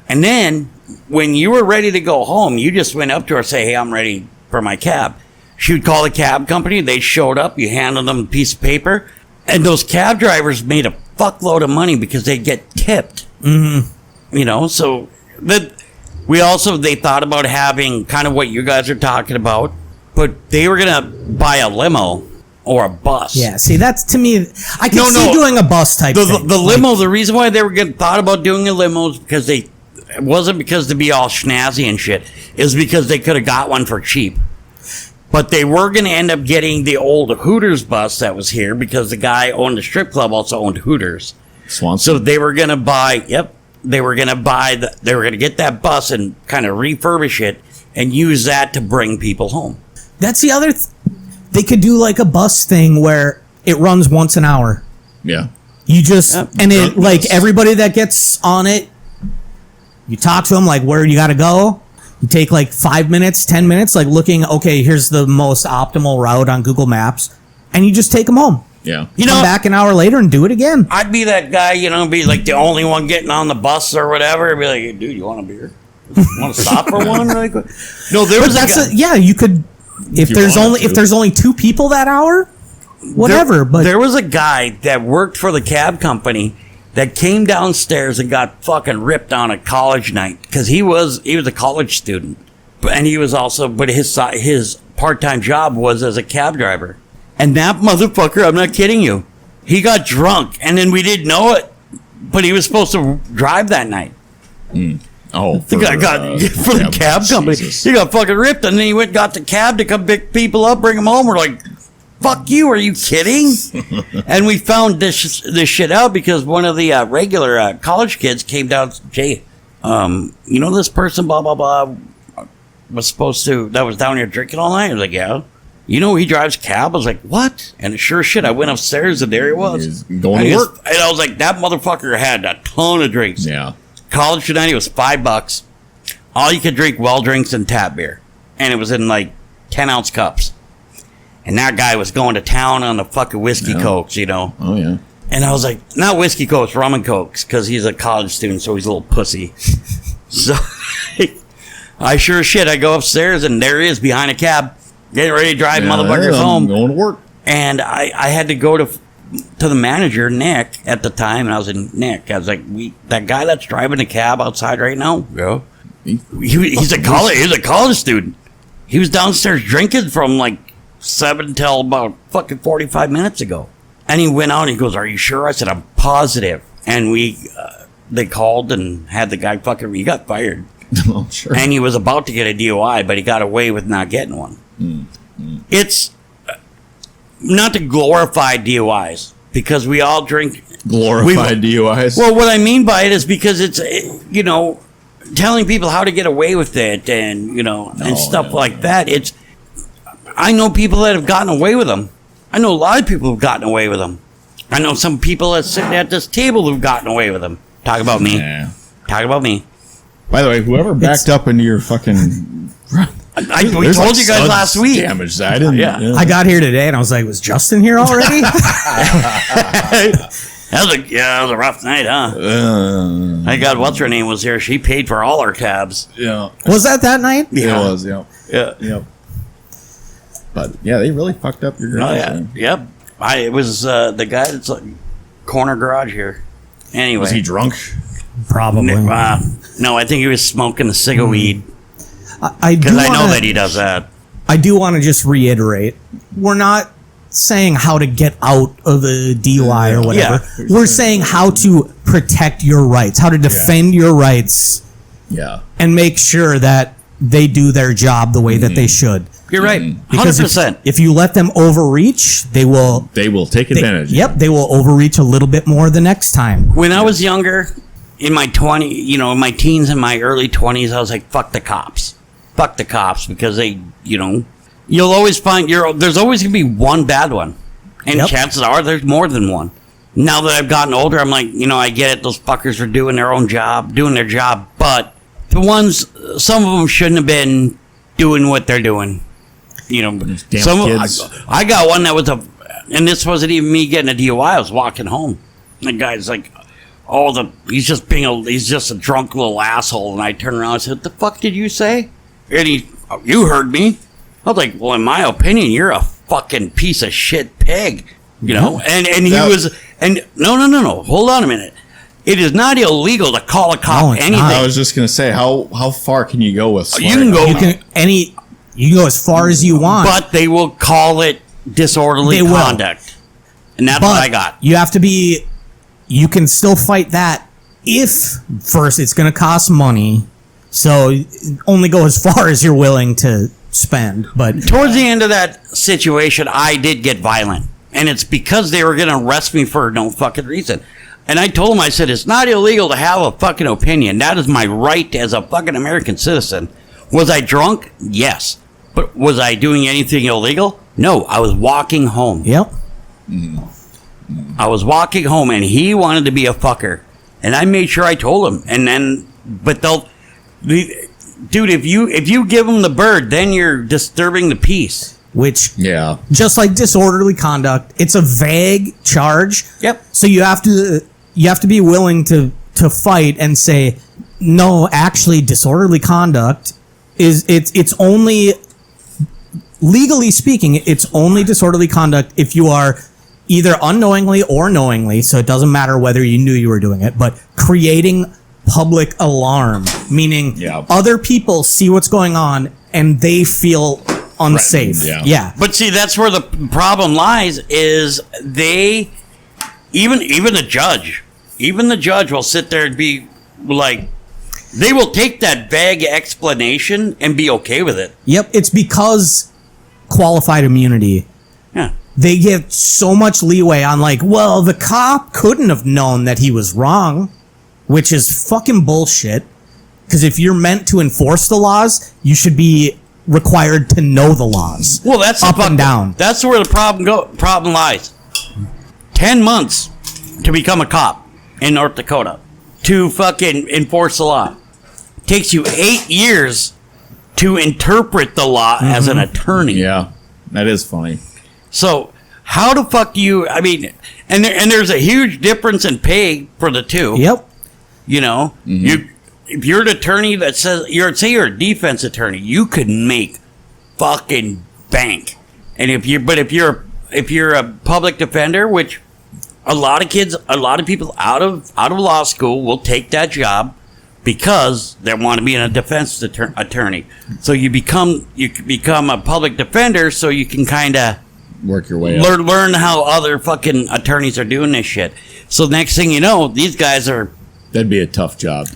And then when you were ready to go home, you just went up to her and say, hey, I'm ready for my cab. She would call the cab company. They showed up. You handed them a piece of paper. And those cab drivers made a fuckload of money because they get tipped. Mm-hmm. You know, so they thought about having kind of what you guys are talking about, but they were going to buy a limo or a bus.
Yeah, see, that's to me. I can
No,
see
no.
doing a bus type thing.
The limo, the reason why they were thought about doing a limo is because it wasn't because to be all snazzy and shit. It was because they could have got one for cheap. But they were going to end up getting the old Hooters bus that was here because the guy owned the strip club also owned Hooters.
Swanson.
So they were going to buy, they were going to get that bus and kind of refurbish it and use that to bring people home.
That's the other. They could do like a bus thing where it runs once an hour.
Yeah.
You just and it
Drunk
like
bus.
everybody that gets on it, you talk to them like where you got to go. You take like 5 minutes, 10 minutes, like looking. Okay, here's the most optimal route on Google Maps, and you just take them home.
Yeah.
You
Come
know,
back an hour later and do it again.
I'd be that guy, be like the only one getting on the bus or whatever. I'd be like, hey, dude, you want a beer? Want to stop for one? Really quick? No, there was
Yeah, you could. If
you
there's
wanted
only
to.
if there's only 2 people that hour, whatever. But
there was a guy that worked for the cab company that came downstairs and got fucking ripped on a college night because he was a college student, and he was also, but his part-time job was as a cab driver. And that motherfucker, I'm not kidding you, he got drunk, and then we didn't know it, but he was supposed to drive that night.
Oh,
The guy got for the cab company.
Jesus.
He got fucking ripped, and then he got the cab to come pick people up, bring them home. We're like, "Fuck you! Are you kidding?" And we found this shit out because one of the regular college kids came down. Jay, you know this person, blah blah blah, was supposed to that was down here drinking all night. I was like, "Yeah." You know he drives cab? I was like, what? And sure as shit, I went upstairs and there he was.
He's going
and
to
he
work.
and I was like, that motherfucker had a ton of drinks.
Yeah.
College tonight, it was $5. All you could drink, well drinks and tap beer. And it was in like 10-ounce cups. And that guy was going to town on the fucking whiskey cokes,
Oh, yeah.
And I was like, not whiskey cokes, rum and cokes, because he's a college student, so he's a little pussy. So I sure as shit, I go upstairs and there he is behind a cab, getting ready to drive motherfuckers
I'm
home.
going to work.
And I had to go to the manager, Nick, at the time, and I was like, that guy that's driving the cab outside right now, he's a college student. He was downstairs drinking from like 7 till about fucking 45 minutes ago. And he went out and he goes, are you sure? I said, I'm positive. And they called and had the guy he got fired.
Oh, sure.
And he was about to get a DOI, but he got away with not getting one. It's not to glorify DUIs because we all drink.
Glorified DUIs.
Well, what I mean by it is because it's, telling people how to get away with it and, and stuff like that. I know people that have gotten away with them. I know a lot of people who've gotten away with them. I know some people that sit at this table who've gotten away with them. Talk about me.
Yeah.
Talk about me.
By the way, whoever backed up into your fucking...
We told you guys last week.
Damage. I didn't.
Yeah.
I got here today and I was like, was Justin here already?
That was a rough night, huh? I God, what's her name was here. She paid for all our cabs.
Yeah.
Was that night?
It was, yeah.
Yeah.
Yep. But, yeah, they really fucked up your
Oh,
garage.
yeah. Yep. It was the guy that's like corner garage here. Anyway.
Was he drunk?
Probably.
No, I think he was smoking a cig of weed.
I
Because I know that he does that.
I do want to just reiterate, we're not saying how to get out of a DUI or whatever.
Yeah.
We're saying how to protect your rights, how to defend your rights,
Yeah.
and make sure that they do their job the way that they should.
You're right.
Because
100%.
if you let them overreach, they will.
They will take advantage.
Yep, they will overreach a little bit more the next time.
When I was younger, in my in my teens and my early 20s, I was like, fuck the cops. Fuck the cops, because they, you'll always find, there's always going to be one bad one. And
Yep.
chances are there's more than one. Now that I've gotten older, I'm like, I get it. Those fuckers are doing their job. But some of them shouldn't have been doing what they're doing.
Damn kids.
I got one that was and this wasn't even me getting a DUI. I was walking home. The guy's like, he's just a drunk little asshole. And I turned around and said, what the fuck did you say? And you heard me. I was like, well, in my opinion, you're a fucking piece of shit pig. And he was, and no. Hold on a minute. It is not illegal to call a cop
No, it's
anything.
not.
I was just going to say, how far can you go with
You can go,
You can go as far as you want.
but they will call it disorderly
They will.
conduct. And that's
But
what I got.
you have to be. You can still fight that if first it's going to cost money. So only go as far as you're willing to spend. But
Towards the end of that situation, I did get violent. And it's because they were going to arrest me for no fucking reason. And I told them, I said, it's not illegal to have a fucking opinion. That is my right as a fucking American citizen. Was I drunk? Yes. But was I doing anything illegal? No. I was walking home.
yep.
I was walking home, and he wanted to be a fucker. And I made sure I told him. And then, but dude, if you give them the bird, then you're disturbing the peace.
Which,
Yeah.
just like disorderly conduct, it's a vague charge.
Yep.
So you have to be willing to fight and say, no, actually, disorderly conduct it's only, legally speaking, it's only disorderly conduct if you are either unknowingly or knowingly, so it doesn't matter whether you knew you were doing it, but creating public alarm, meaning
Yeah.
other people see what's going on and they feel unsafe.
Threatened, yeah.
But see, that's where the problem lies. Is they even the judge will sit there and be like, they will take that vague explanation and be okay with it.
Yep, it's because qualified immunity.
Yeah.
They get so much leeway on like, well, the cop couldn't have known that he was wrong, which is fucking bullshit. Because if you're meant to enforce the laws, you should be required to know the laws.
Well, that's
up and down.
That's where the problem lies. 10 months to become a cop in North Dakota to fucking enforce the law. Takes you 8 years to interpret the law as an attorney.
Yeah. That is funny.
So how the fuck do you? I mean, and there's a huge difference in pay for the two.
Yep.
You know, if you're an attorney that says say you're a defense attorney, you could make fucking bank. And if you're a public defender, which a lot of people out of law school will take that job because they want to be a defense attorney. So you become a public defender, so you can kind of
Work your way up.
learn how other fucking attorneys are doing this shit. So next thing you know, these guys are.
That'd be a tough job.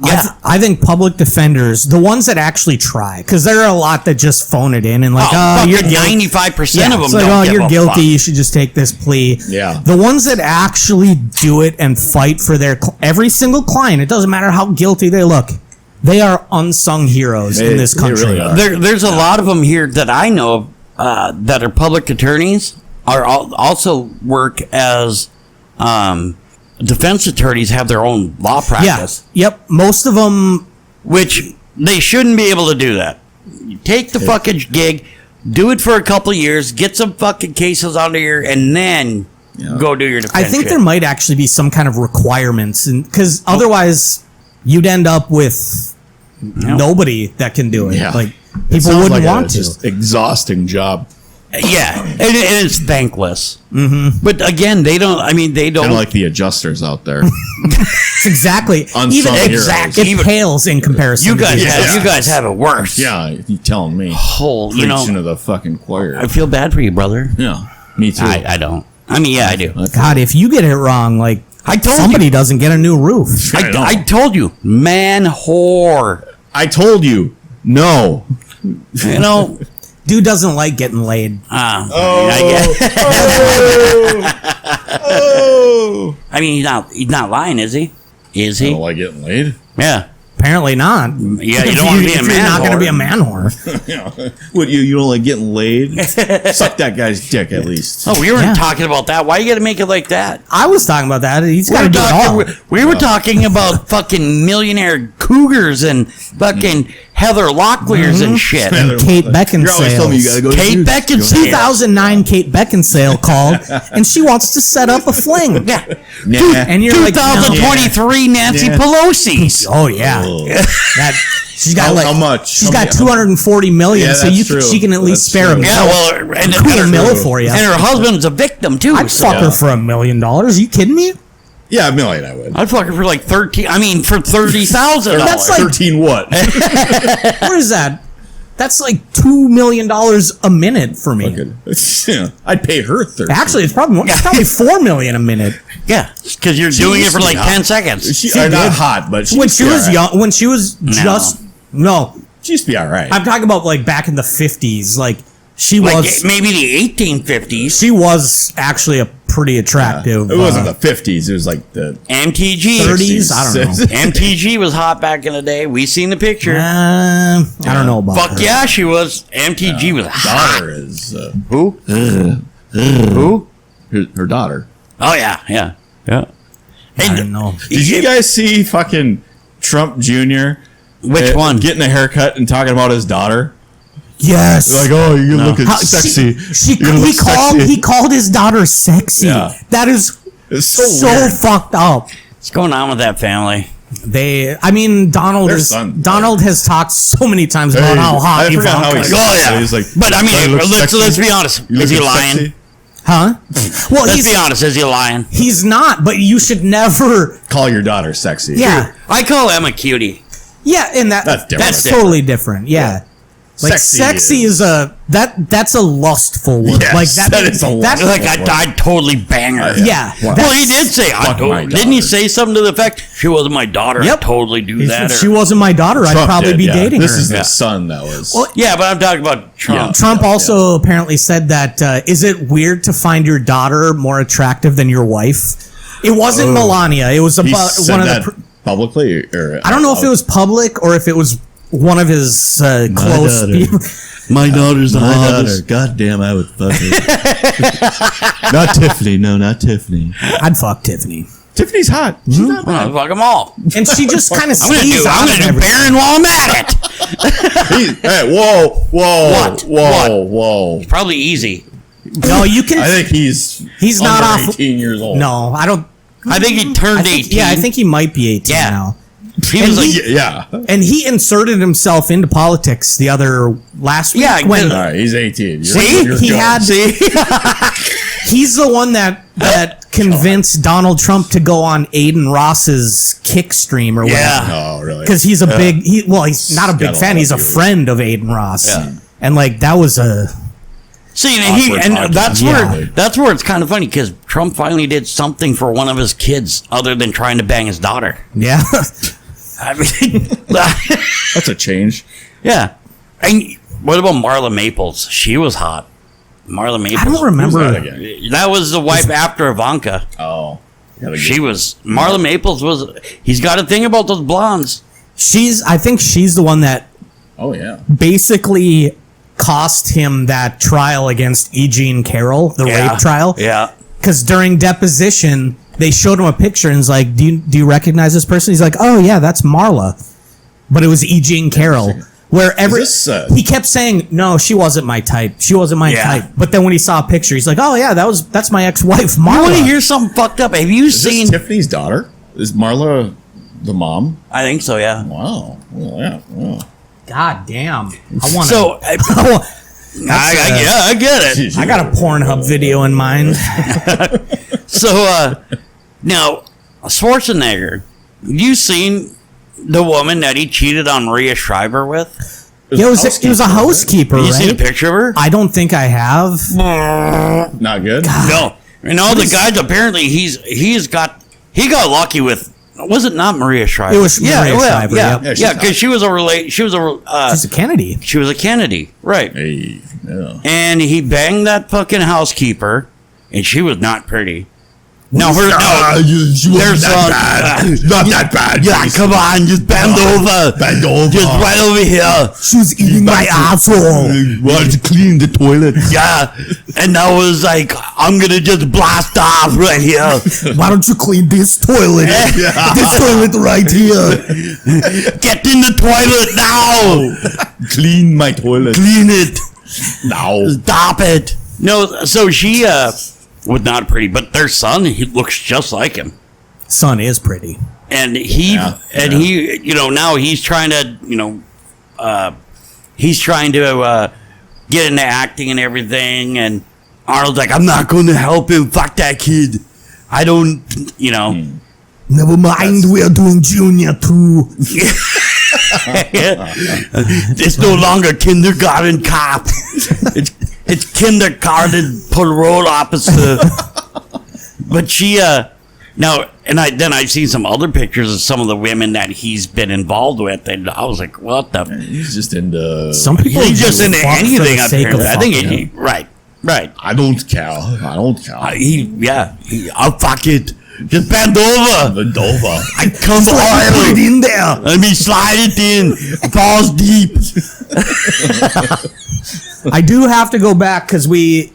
Yeah.
I think public defenders, the ones that actually try, because there are a lot that just phone it in and like, you're guilty.
95% of them
it's like,
don't give
you're
a
guilty.
fuck.
You should just take this plea.
Yeah.
The ones that actually do it and fight for their every single client, it doesn't matter how guilty they look. They are unsung heroes in this
They
country.
really are.
There's a lot of them here that I know of that are public attorneys, are also work as defense attorneys, have their own law practice.
Yeah. Yep. Most of them.
Which they shouldn't be able to do that. You take the fucking gig, do it for a couple of years, get some fucking cases under here, and then go do your defense.
I think
shit.
there might actually be some kind of requirements, because otherwise you'd end up with nobody that can do it.
Yeah.
Like
It
people
sounds
wouldn't
like
want
a
to.
just exhausting job.
Yeah, and it's thankless. Mm-hmm. But again, they don't.
Kind of like the adjusters out there.
It's exactly.
Unsung
Even
heroes.
it pales in comparison.
You
to
guys,
these
you guys have it worse.
Yeah, you telling me.
Whole, you
Preaching
know,
to the fucking choir.
I feel bad for you, brother.
Yeah, me too.
I don't. I mean, yeah, I do.
God, if you get it wrong, like
I told
somebody
you.
doesn't get a new roof.
I know.
I told you, man, whore.
I told you. No.
You know.
Dude doesn't like getting laid.
I mean, he's not lying, is he? Is
I
he?
don't like getting laid.
Yeah.
Apparently not.
Yeah, you
If
don't want to be a
if
man
You're not going to
whore.
be a man whore.
Yeah. What, you don't like getting laid? Suck that guy's dick at least.
Oh, we weren't
Yeah.
talking about that. Why you got to make it like that?
I was talking about that. He's got to do it all.
We were talking about fucking millionaire cougars and fucking Heather Locklears and shit.
Kate
You're always telling me you gotta
Beckinsale.
go to
Kate
dudes.
Beckinsale.
2009 Kate Beckinsale called, and she wants to set up a fling.
Yeah.
Nah.
And you're like, no.
2023 Nancy
Yeah.
Pelosi's.
Oh yeah,
Oh.
that she's got
How much?
She's
How
got
many-
240 million,
Yeah,
so
that's true.
she can at least
That's
spare
true.
a
Yeah,
mill.
well, and
Cool
her,
mill for you.
and her husband's a victim too.
I'd
so
fuck her for $1 million. Are you kidding me?
Yeah, a million I would.
I'd fuck her for like 13. I mean, for $30,000.
That's like-
13 what?
What is that? That's like $2 million a minute for me.
Yeah, I'd pay her 13.
Actually, it's probably more, it's probably $4 million a minute.
Yeah, because you're doing it for like
Yeah.
10 seconds.
She's not hot, but
When she was young, when she was
She used to be all right.
I'm talking about like back in the 50s. Like she
Like
was.
maybe the 1850s.
She was actually a pretty attractive.
It wasn't the 50s. It was like the
MTG.
30s. I don't know.
MTG was hot back in the day. We seen the picture.
I don't know about.
Fuck
her.
yeah, she was. MTG was hot.
daughter is
Who? Who?
her daughter.
Oh yeah.
I don't know.
Did you guys see fucking Trump Jr.
Which one?
getting a haircut and talking about his daughter?
Yes.
They're like, oh, you're looking
How-
sexy.
He called his daughter sexy.
Yeah.
That is
It's
so
weird.
fucked up.
What's going on with that family?
Donald
Their
is
son.
Donald has talked so many times about how hot
I forgot how
Ivanka
he
is.
said
Oh,
it.
yeah.
He's like,
But I mean,
"Daughter looks
let's
sexy.
be honest.
You
Is he
looking
lying?
sexy?"
Huh? Well,
Let's be honest. Is he lying?
he's not, but you should never.
Call your daughter sexy.
Yeah.
I call Emma cutie.
Yeah, and
That's different.
that's totally different. Yeah. Like sexy is a that's a lustful word.
Yes,
like that
is a
that's
Like I'd totally bang her.
yeah.
Well, he did say,
Fuck my
didn't he
daughter.
say something to the effect, she wasn't my daughter,
Yep.
I'd totally do that.
If she
or-
wasn't my daughter, I'd
Trump
probably
did,
be
yeah.
dating
This
her.
is
Yeah.
the son that was.
Well,
Yeah, but I'm talking about Trump.
Trump also apparently said that is it weird to find your daughter more attractive than your wife? It wasn't Melania. It was
he
about
said
one of
that
the.
publicly, or
I don't know if it was public or if it was one of his close
daughter.
people.
My daughter's the
my
hottest.
daughter. God damn, I would fuck her. Not Tiffany. No, not Tiffany.
I'd fuck Tiffany,
Tiffany's hot. She's not
Well, fuck them all.
and she just kind of
I'm gonna
skees
do
out of everything.
Baron while I'm at it.
Hey, whoa,
What?
whoa.
Probably easy.
No, you can.
I think he's
not
under
off-
18 years old.
No, I don't.
I think he turned
I think,
18.
yeah, I think he might be 18
Yeah.
now.
he was
and
like,
he-
Yeah.
And he inserted himself into politics the other last week.
Yeah,
when
All right, he's 18. You're,
See?
you're
He
good.
had-
see?
he's the one that convinced Donald Trump to go on Aiden Ross's kick stream or whatever.
Yeah.
Oh, really?
Because he's a big, he's not a big
got a
fan.
lot
He's
of
a
viewers.
friend of Aiden Ross.
Yeah.
And like that was a
See,
Awkward
and
podcast.
that's
Yeah.
where it's kind of funny because Trump finally did something for one of his kids other than trying to bang his daughter.
yeah.
I mean,
That's a change.
yeah. And what about Marla Maples? She was hot. Marla Maples.
I don't
Who's
remember.
that again?
That was the wife after Ivanka.
Oh.
She was Marla Maples was. He's got a thing about those blondes.
I think she's the one that
Oh, yeah.
basically cost him that trial against E. Jean Carroll, the rape trial.
Yeah.
Because during deposition, they showed him a picture and it's like, do you recognize this person? He's like, oh yeah, that's Marla. But it was E. Jean Carroll. Where he kept saying, no, she wasn't my type. She wasn't my
Yeah.
type. But then when he saw a picture, he's like, oh yeah, that's my ex-wife,
I want to
Marla.
hear something fucked up. Have you
Is this
seen?
Tiffany's daughter? Is Marla the mom?
I think so. Yeah.
Wow. Well, yeah. Wow.
God damn. I want
So I get it.
Jeez,
I got a Pornhub video in mind.
So now Schwarzenegger, you seen the woman that he cheated on Maria Shriver with?
It was a housekeeper,
You seen a
right?
picture of her?
I don't think I have.
Not good?
No. And all the guys apparently he got lucky with. Was it not Maria Shriver?
It was Maria Shriver,
Yeah,
yep.
Yeah,
because she was a
She's a Kennedy.
she was a Kennedy, right?
Hey. Yeah.
And he banged that fucking housekeeper, and she was not pretty. No, her
She
there's
Not that bad.
yeah, come on, just bend over,
Bend over.
just right over here.
She was eating my asshole.
Want to clean the toilet?
Yeah, and I was like, I'm gonna just blast off right here.
Why don't you clean this toilet? This toilet right here.
Get in the toilet now.
Clean my toilet.
Clean it.
now.
Stop it. No, so she was not pretty, but their son, he looks just like him.
Son is pretty.
And he now he's trying to get into acting and everything, and Arnold's like, I'm not going to help him. Fuck that kid. I don't,
Never mind, we are doing Junior too.
It's no longer kindergarten cop. It's kindergarten parole officer. But she Now, and I've seen some other pictures of some of the women that he's been involved with, and I was like, what the?
He's just into.
Some people
He's just into
fuck for the
anything.
sake of
Apparently. I think
fucking.
right.
I don't care.
I'll fuck it. Just bend over.
The Dova.
I come oil.
Put it in there.
Let me slide it in. Balls deep.
I do have to go back because we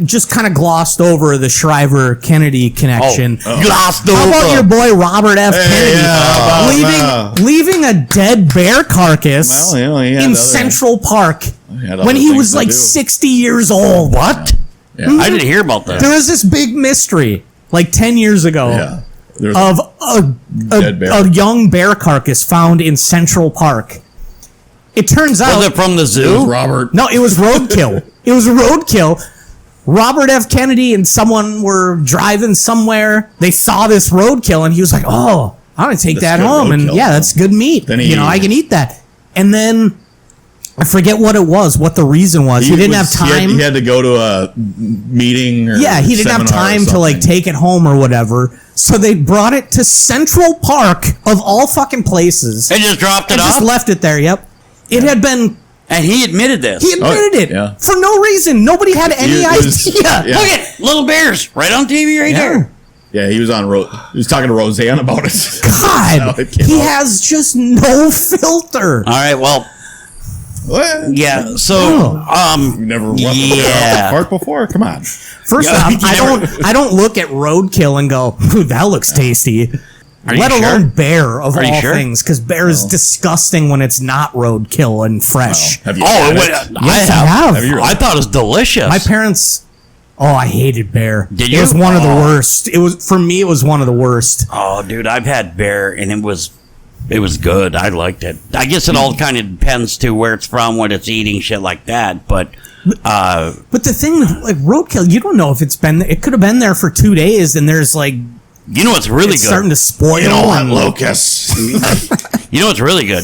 just kind of glossed over the Shriver-Kennedy connection.
Glossed over.
How about your boy Robert F. Kennedy
yeah,
leaving a dead bear carcass
Well, he had
in
other-
Central Park
had
when
other
he
things
was
to
like
do.
60 years old?
What?
Yeah.
I didn't hear about that.
There was this big mystery like 10 years ago
Yeah. There's
of
dead bear.
a young bear carcass found in Central Park. It turns out
Was it from the
It was
zoo?
Robert.
no, it was roadkill. It was roadkill. Robert F. Kennedy and someone were driving somewhere. They saw this roadkill, and he was like, "Oh, I'm gonna take
That's
that
good
home, and
roadkill.
yeah, that's good meat.
Then
I can eat that." And then I forget what it was, what the reason was. He didn't have time.
He had to go to a meeting. Or
Yeah, he didn't have
seminar or
time to like
something.
take it home or whatever. So they brought it to Central Park of all fucking places.
And just dropped it
and
off?
just left it there. Yep. It had been.
And he admitted this.
He admitted it
yeah.
for no reason. Nobody had any
It was-
idea.
yeah.
Look at little bears right on TV right there.
Yeah, he was on. He was talking to Roseanne about it.
God,
That's how it came
he
out.
has just no filter.
All right, well,
What?
yeah. So,
You never left
yeah.
the park before? Come on.
First
Yeah,
off,
you
I don't look at roadkill and go, "Ooh, that looks tasty."
Are you
Let
sure?
alone bear of
Are you
all
sure?
things, because bear is disgusting when it's not roadkill and fresh.
Have you?
Oh,
had
wait,
it?
Yes, I have.
Have you really?
I thought it was delicious.
My parents. Oh, I hated bear.
Did
It was
you?
one of the
Oh.
worst. It was for me. It was one of the worst.
Oh, dude, I've had bear, and it was good. I liked it. I guess it all kind of depends to where it's from, what it's eating, shit like that. But
But the thing with like roadkill, you don't know if it's been. It could have been there for 2 days, and there's like
you know what's really
it's
good?
starting to spoil.
You know what,
and-
Lucas?
You know what's really good?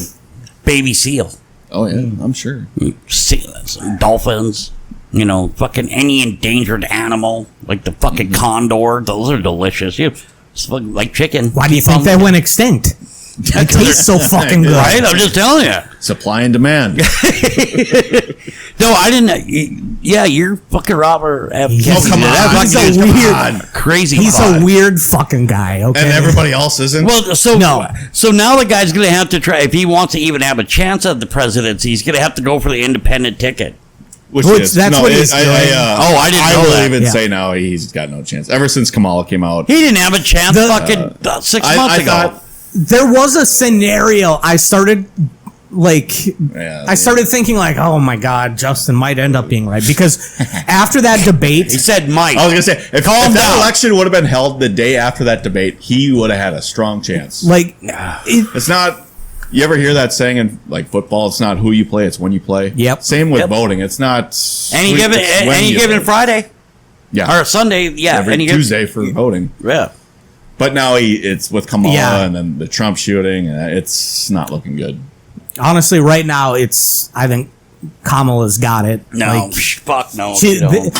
Baby seal.
Oh yeah, I'm sure.
Seals, dolphins, you know, fucking any endangered animal, like the fucking condor. Those are delicious. It's fucking like chicken.
Why do you
Keep
think
on-
they went extinct? It tastes so fucking good.
Right? I'm just telling you.
Supply and demand.
No, I didn't. Yeah, you're fucking Robert F.
He's-
Kennedy.
Oh, come on.
That
He's
fucking
a
is
weird-
crazy.
He's
fuck.
a weird fucking guy. Okay.
And everybody else isn't.
Well, so
No.
so now the guy's going to have to try, if he wants to even have a chance at the presidency, he's going to have to go for the independent ticket.
Which
Which-
is,
that's what he's
I
doing.
I didn't
I
know
will
that.
even
Yeah.
say now he's got no chance. Ever since Kamala came out,
He didn't have a chance
The-
fucking 6
I
months ago.
thought.
There was a scenario. I started like.
Yeah,
I started thinking like, oh my god, Justin might end up being right because after that debate,
He said, Mike.
I was gonna say if
Calm
that
down.
election would have been held the day after that debate, he would have had a strong chance.
like,
It's not. You ever hear that saying in like football? It's not who you play; it's when you play.
Yep.
Same with
Yep.
voting. It's not
Any
it's
given
when
any
you
given
vote.
Friday
Yeah,
or Sunday, yeah,
every
any given-
Tuesday for voting.
Yeah.
But now it's with Kamala
Yeah.
and then the Trump shooting. It's not looking good.
honestly, right now, I think Kamala's got it.
No,
Like,
fuck no.
she,
you don't.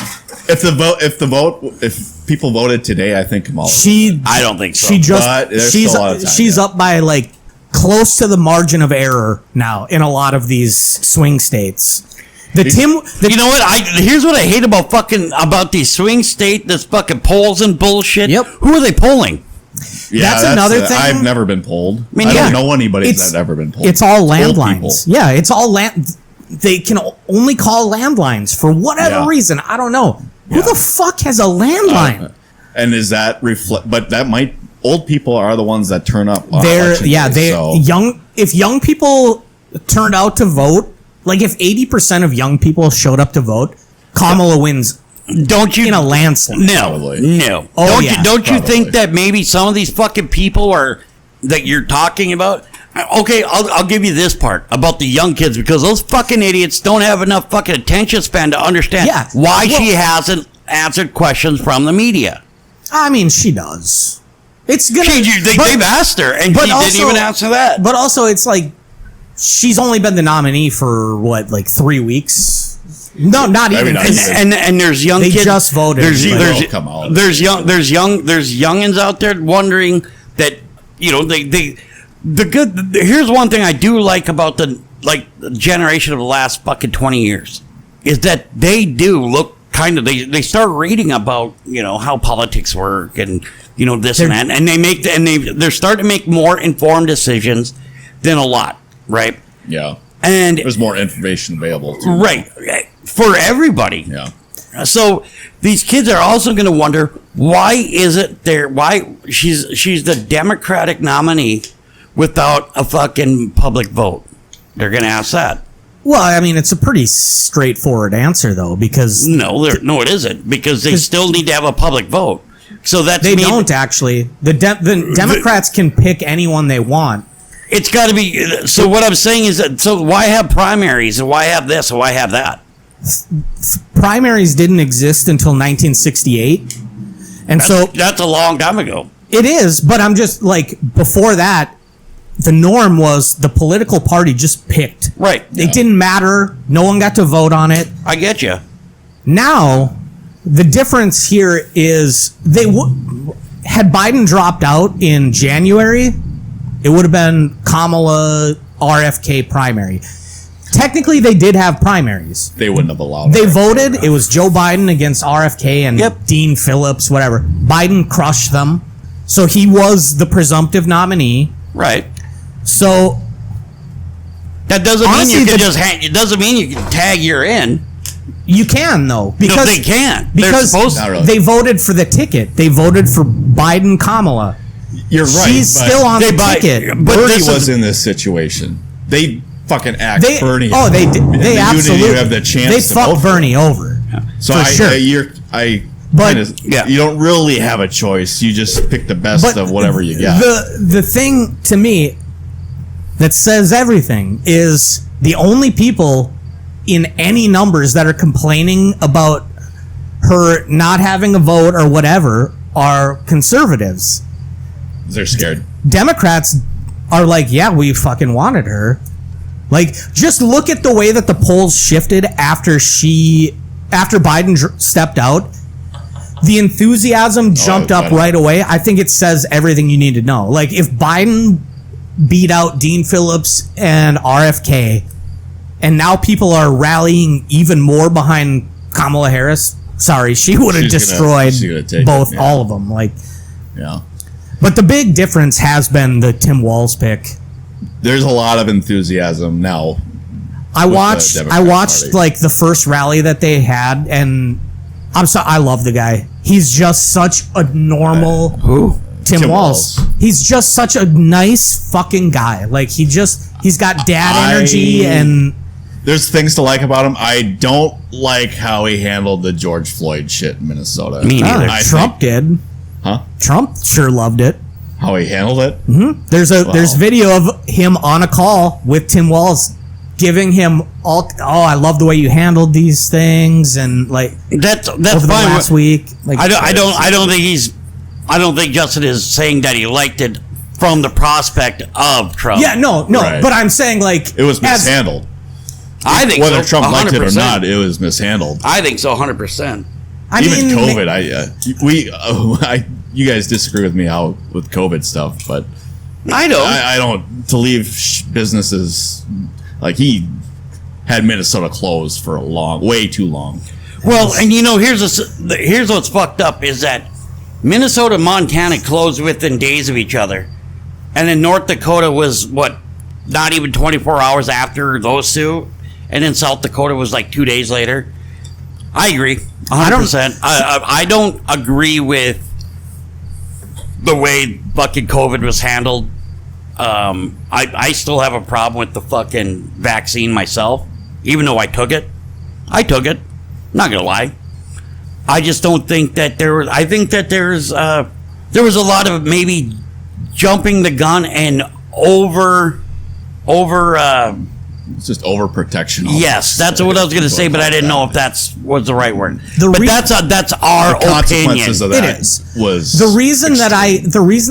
If people voted today, I think Kamala.
she,
I don't think so.
she just,
But there's
she's
still a lot of time,
she's
yeah.
up by like close to the margin of error now in a lot of these swing states. The
You know what? Here's what I hate about these swing state, this fucking polls and bullshit.
Yep.
Who are they polling?
Yeah,
that's another thing.
I've never been polled. I,
mean,
don't
yeah.
know anybody
It's-
that's ever been polled.
It's all
Old
landlines.
people.
Yeah, it's all land. They can only call landlines for whatever
Yeah.
reason. I don't know. Who
Yeah.
the fuck has a landline?
And is that reflect? But that might. Old people are the ones that turn up. On
They're
election
yeah,
day,
they
so-
young. If young people turned out to vote, like if 80% of young people showed up to vote, Kamala wins
Don't you?
in a landslide.
No,
Probably.
no.
Oh,
don't
yeah,
don't you
probably.
think that maybe some of these fucking people are that you're talking about? Okay, I'll give you this part about the young kids because those fucking idiots don't have enough fucking attention span to understand
Yeah,
why
well-
she hasn't answered questions from the media.
I mean, she does. It's gonna.
They've asked her, and
but
she
also-
didn't even answer that.
But also, it's like she's only been the nominee for what, like 3 weeks. No, not
Maybe
even.
not
'cause
even.
And there's young
They
kids.
just voted.
There's
They'll come out.
there's youngins out there wondering that here's one thing I do like about the generation of the last fucking 20 years is that they do look kind of they start reading about how politics work and this and that, and they're starting to make more informed decisions than a lot, right?
Yeah.
And
There's more information available too.
right for everybody.
Yeah.
So these kids are also going to wonder why she's the Democratic nominee without a fucking public vote. They're going to ask that.
Well, I mean, it's a pretty straightforward answer, though, because
No, it isn't, because they still need to have a public vote. So that's
they don't actually. The Democrats can pick anyone they want.
It's got to be. So what I'm saying is that. So why have primaries and why have this and why have that?
Primaries didn't exist until 1968, and so
That's a long time ago.
it is. But I'm just like, before that, the norm was the political party just picked.
Right.
It didn't matter. No one got to vote on it.
I get you.
Now, the difference here is had Biden dropped out in January, it would have been Kamala RFK primary. Technically, they did have primaries.
They wouldn't have allowed
They
it.
voted. It was Joe Biden against RFK and
Yep.
Dean Phillips, whatever. Biden crushed them. So he was the presumptive nominee.
Right.
So
That doesn't
Honestly,
mean you can just it doesn't mean you can tag you're in.
you can, though. Because
No, they can't. They're
Because
supposed to.
Not really.
they voted for the ticket. They voted for Biden Kamala.
You're right.
She's
but
still on
They
the
buy-
ticket.
but
Bernie
this
was
is-
in this situation. They fucking act
They,
Bernie.
oh, they
out.
did.
And
They
you
absolutely
didn't have the chance
They
to
fucked
vote for
Bernie
it.
over.
So
for sure. But-
you don't really have a choice. You just pick the best of whatever you got.
The thing to me that says everything is the only people in any numbers that are complaining about her not having a vote or whatever are conservatives.
They're scared.
Democrats are like, yeah, we fucking wanted her. Like, just look at the way that the polls shifted after Biden stepped out. The enthusiasm jumped up right away. I think it says everything you need to know. Like, if Biden beat out Dean Phillips and RFK, and now people are rallying even more behind Kamala Harris, sorry, she would have
She's gonna
destroyed
take
both,
it, yeah.
all of them. Like,
Yeah.
but the big difference has been the Tim Walz pick.
There's a lot of enthusiasm now.
I
the
watched
Democrat Party.
like the first rally that they had, and I love the guy. He's just such a normal Tim
Tim
Walz.
Walz.
He's just such a nice fucking guy. Like, he's got dad energy, and
There's things to like about him. I don't like how he handled the George Floyd shit in Minnesota.
Me neither.
I
Trump did.
Huh?
Trump sure loved it.
How he handled it?
There's video of him on a call with Tim Walz, giving him I love the way you handled these things, and like
That's
over
fine.
the last week. Like,
I don't think Justin is saying that he liked it from the prospect of Trump.
yeah, no,
Right.
but I'm saying, like,
It was
as-
mishandled.
I think
Whether
so,
Trump liked it or
100%.
not, it was mishandled.
I think so, 100%.
I
Even
mean,
COVID, you guys disagree with me with COVID stuff, but
I don't.
I don't to leave businesses like he had Minnesota closed for way too long.
Well, and here's what's fucked up is that Minnesota and Montana closed within days of each other, and then North Dakota was not even 24 hours after those two, and then South Dakota was like 2 days later. I agree, 100%. I don't agree with the way fucking COVID was handled. I still have a problem with the fucking vaccine myself, even though I took it. Not gonna lie. I just don't think that I think that there was a lot of maybe jumping the gun and over.
It's just overprotection.
Yes, that's what I was gonna say, but I didn't know if was the right word.
The
But
re-
that's our opinion.
Consequences of
It
that
is.
was
the reason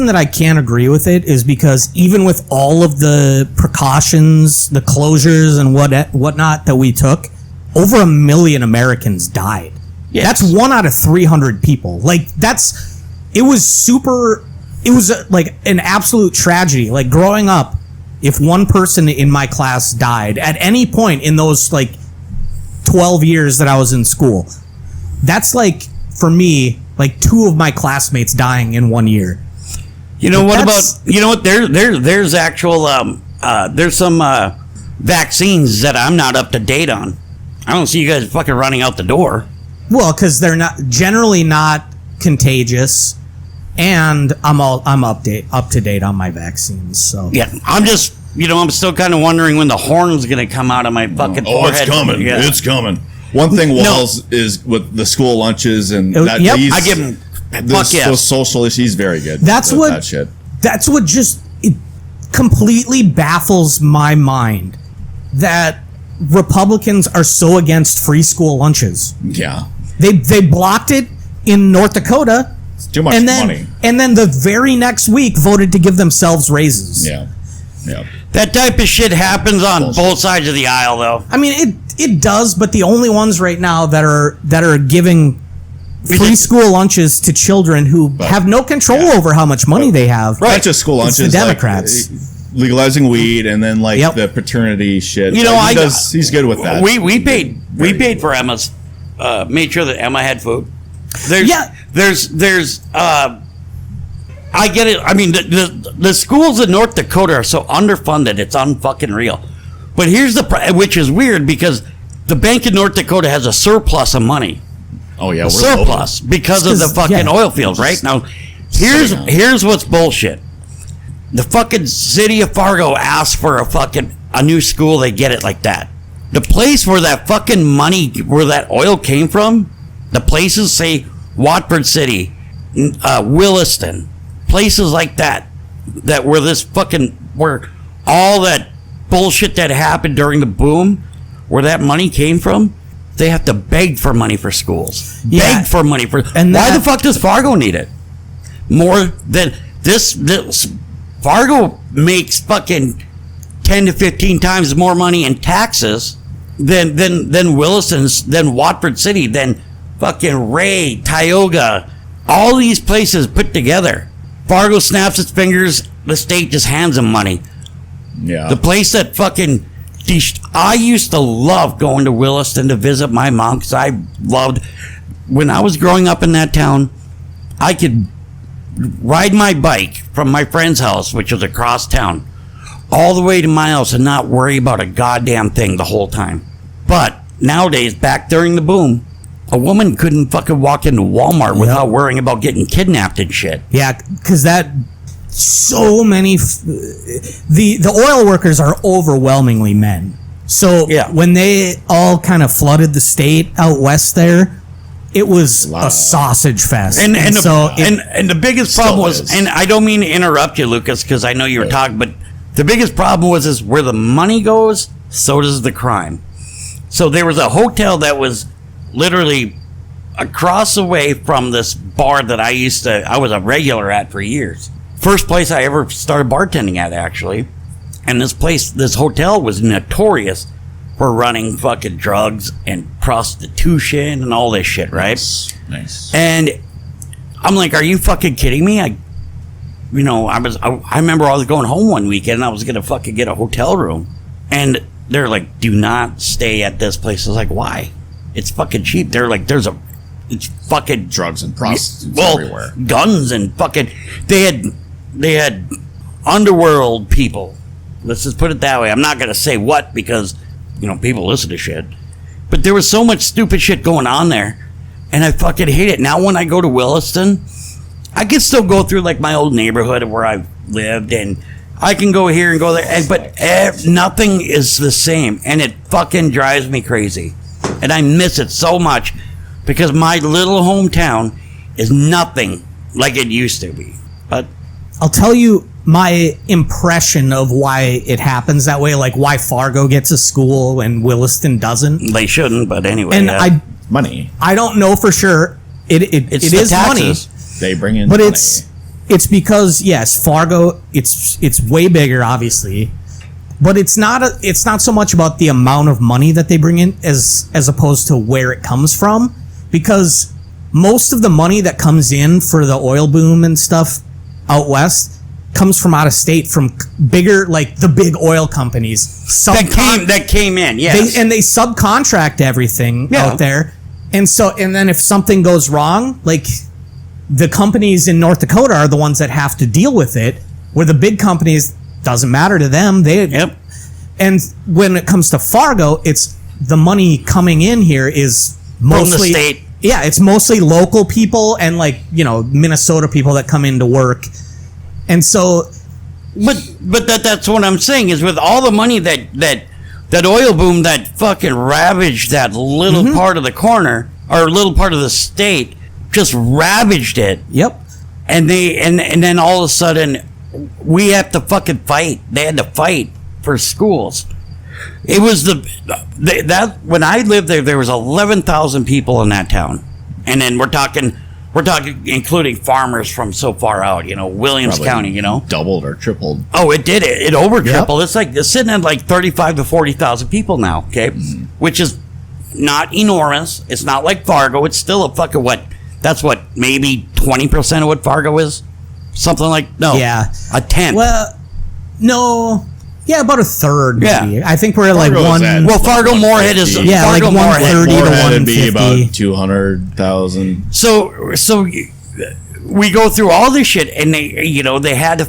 that I can't agree with it is because even with all of the precautions, the closures and whatnot that we took, over 1 million Americans died.
Yes.
That's 1 out of 300 people. Like, it was like an absolute tragedy. Like, growing up, if one person in my class died at any point in those, like, 12 years that I was in school, that's like, for me, like 2 of my classmates dying in 1 year.
You know what about, you know what, there's actual, there's some vaccines that I'm not up to date on. I don't see you guys fucking running out the door.
Well, because they're generally not contagious, and I'm up to date on my vaccines. So
yeah, I'm just, I'm still kind of wondering when the horn's gonna come out of my fucking forehead.
It's coming.
Yeah.
It's coming. One thing, Walls, is with the school lunches and that.
Yep.
I
give him. Fuck yes.
Those social issues. He's very good.
That's
with
what.
That shit.
That's what just it completely baffles my mind that Republicans are so against free school lunches.
Yeah.
They blocked it in North Dakota.
It's too much money.
And then the very next week voted to give themselves raises.
Yeah. Yeah.
That type of shit happens on both sides of the aisle, though.
I mean, it does, but the only ones right now that are giving free school lunches to children who have no control over how much money they have.
Not just school lunches.
It's the Democrats.
Like, legalizing weed and then the paternity shit. He's good with that.
We paid for Emma's. Made sure that Emma had food. There's I get it. I mean, the schools in North Dakota are so underfunded. It's unfucking real. But here's which is weird because the bank in North Dakota has a surplus of money.
Oh yeah,
we're surplus because of the fucking oil field. Right now, here's what's bullshit. The fucking city of Fargo asked for a new school. They get it like that. The place where that fucking money, where that oil came from, the places say Watford City, Williston, places like that where all that bullshit that happened during the boom, where that money came from, they have to beg for money for schools.
Yeah.
Beg for money for.
And
why the fuck does Fargo need it? More than this Fargo makes fucking 10 to 15 times more money in taxes than Williston's, than Watford City, than fucking Ray, Tioga, all these places put together. Fargo snaps its fingers, the state just hands them money.
Yeah.
The place that fucking, I used to love going to Williston to visit my mom because I loved, when I was growing up in that town, I could ride my bike from my friend's house, which was across town, all the way to my house and not worry about a goddamn thing the whole time. But nowadays, back during the boom, a woman couldn't fucking walk into Walmart without worrying about getting kidnapped and shit.
Yeah, because so many the oil workers are overwhelmingly men. So when they all kind of flooded the state out west there, it was a sausage fest.
And the biggest problem was, and I don't mean to interrupt you, Lucas, because I know you were talking, but the biggest problem is where the money goes, so does the crime. So there was a hotel that was literally across the way from this bar that I was a regular at for years. First place I ever started bartending at, actually. And this hotel was notorious for running fucking drugs and prostitution and all this shit, right?
Nice.
And I'm like, are you fucking kidding me? I remember I was going home one weekend and I was gonna fucking get a hotel room. And they're like, do not stay at this place. I was like, why? It's fucking cheap. They're like, it's fucking
drugs and prostitutes everywhere.
Guns and fucking, they had underworld people. Let's just put it that way. I'm not going to say what because, people listen to shit. But there was so much stupid shit going on there. And I fucking hate it. Now when I go to Williston, I can still go through like my old neighborhood where I lived and I can go here and go there. But nothing is the same. And it fucking drives me crazy. And I miss it so much because my little hometown is nothing like it used to be. But
I'll tell you my impression of why it happens that way, like why Fargo gets a school and Williston doesn't.
They shouldn't, but anyway.
And
money.
I don't know for sure. It is money.
They bring in
but
money.
It's because, yes, Fargo, it's way bigger, obviously. But it's not so much about the amount of money that they bring in as opposed to where it comes from, because most of the money that comes in for the oil boom and stuff out west comes from out of state, from bigger, like the big oil companies.
That came in, yes.
They subcontract everything out there. And then if something goes wrong, like the companies in North Dakota are the ones that have to deal with it, where the big companies, doesn't matter to them. And when it comes to Fargo, it's the money coming in here is mostly
from the state.
Yeah, it's mostly local people and like, Minnesota people that come in to work. And so,
but that's what I'm saying is with all the money that oil boom that fucking ravaged that little part of the corner or little part of the state, just ravaged it.
Yep.
And then all of a sudden we have to fucking fight. They had to fight for schools. It was that when I lived there was 11,000 people in that town, and then we're talking including farmers from so far out, Williams County,
doubled or tripled.
Oh, it did it over tripled. It's like it's sitting at like 35 to 40,000 people now. Okay, which is not enormous. It's not like Fargo. It's still a fucking that's maybe 20% of what Fargo is. Something like a tenth.
Well, no. Yeah, about a third. Maybe.
Yeah.
I think we're at like
Fargo
one.
Well, Fargo Moorhead is
like
Fargo
130 to
Moorhead would be
150.
about 200,000.
So we go through all this shit, and they had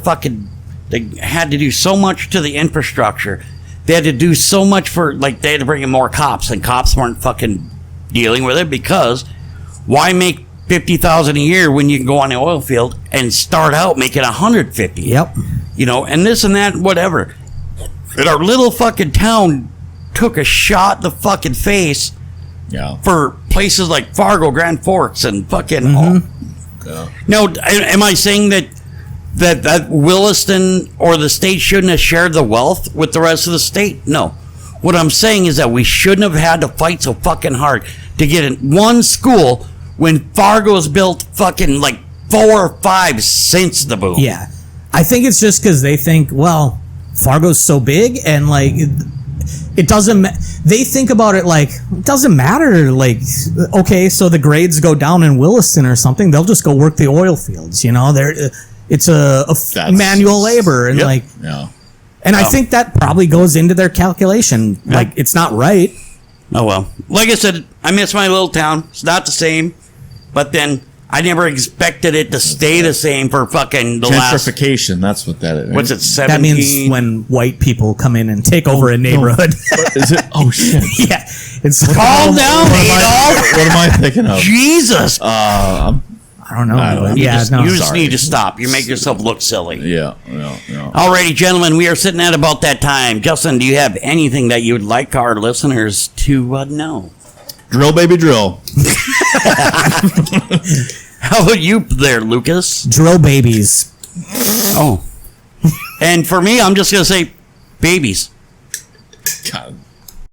to do so much to the infrastructure. They had to do so much they had to bring in more cops, and cops weren't fucking dealing with it, because why make $50,000 a year when you can go on the oil field and start out making $150?
Yep.
And this and that, whatever. And our little fucking town took a shot in the fucking face for places like Fargo, Grand Forks, and fucking. Now, am I saying that Williston or the state shouldn't have shared the wealth with the rest of the state? No. What I'm saying is that we shouldn't have had to fight so fucking hard to get in one school when Fargo's built fucking like 4 or 5 since the boom.
Yeah. I think it's just because they think, well, Fargo's so big and like it doesn't. They think about it like it doesn't matter. Like, okay, so the grades go down in Williston or something. They'll just go work the oil fields. It's a manual labor and And I think that probably goes into their calculation.
Yeah.
Like, it's not right.
Oh well. Like I said, I miss my little town. It's not the same, but then I never expected it to stay the same for fucking the last.
Gentrification, that's what that is.
What's it? 17.
That means when white people come in and take over a neighborhood.
Is it? Oh shit!
Yeah, it's
Calm down, Adolf.
What am I thinking of?
Jesus.
I don't know.
don't
but
know.
You just
sorry.
need to stop. You make yourself look silly.
Yeah.
Alrighty, gentlemen, we are sitting at about that time. Justin, do you have anything that you would like our listeners to know?
Drill, baby, drill.
How about you there, Lucas?
Drill babies.
Oh. And for me, I'm just going to say babies.
God.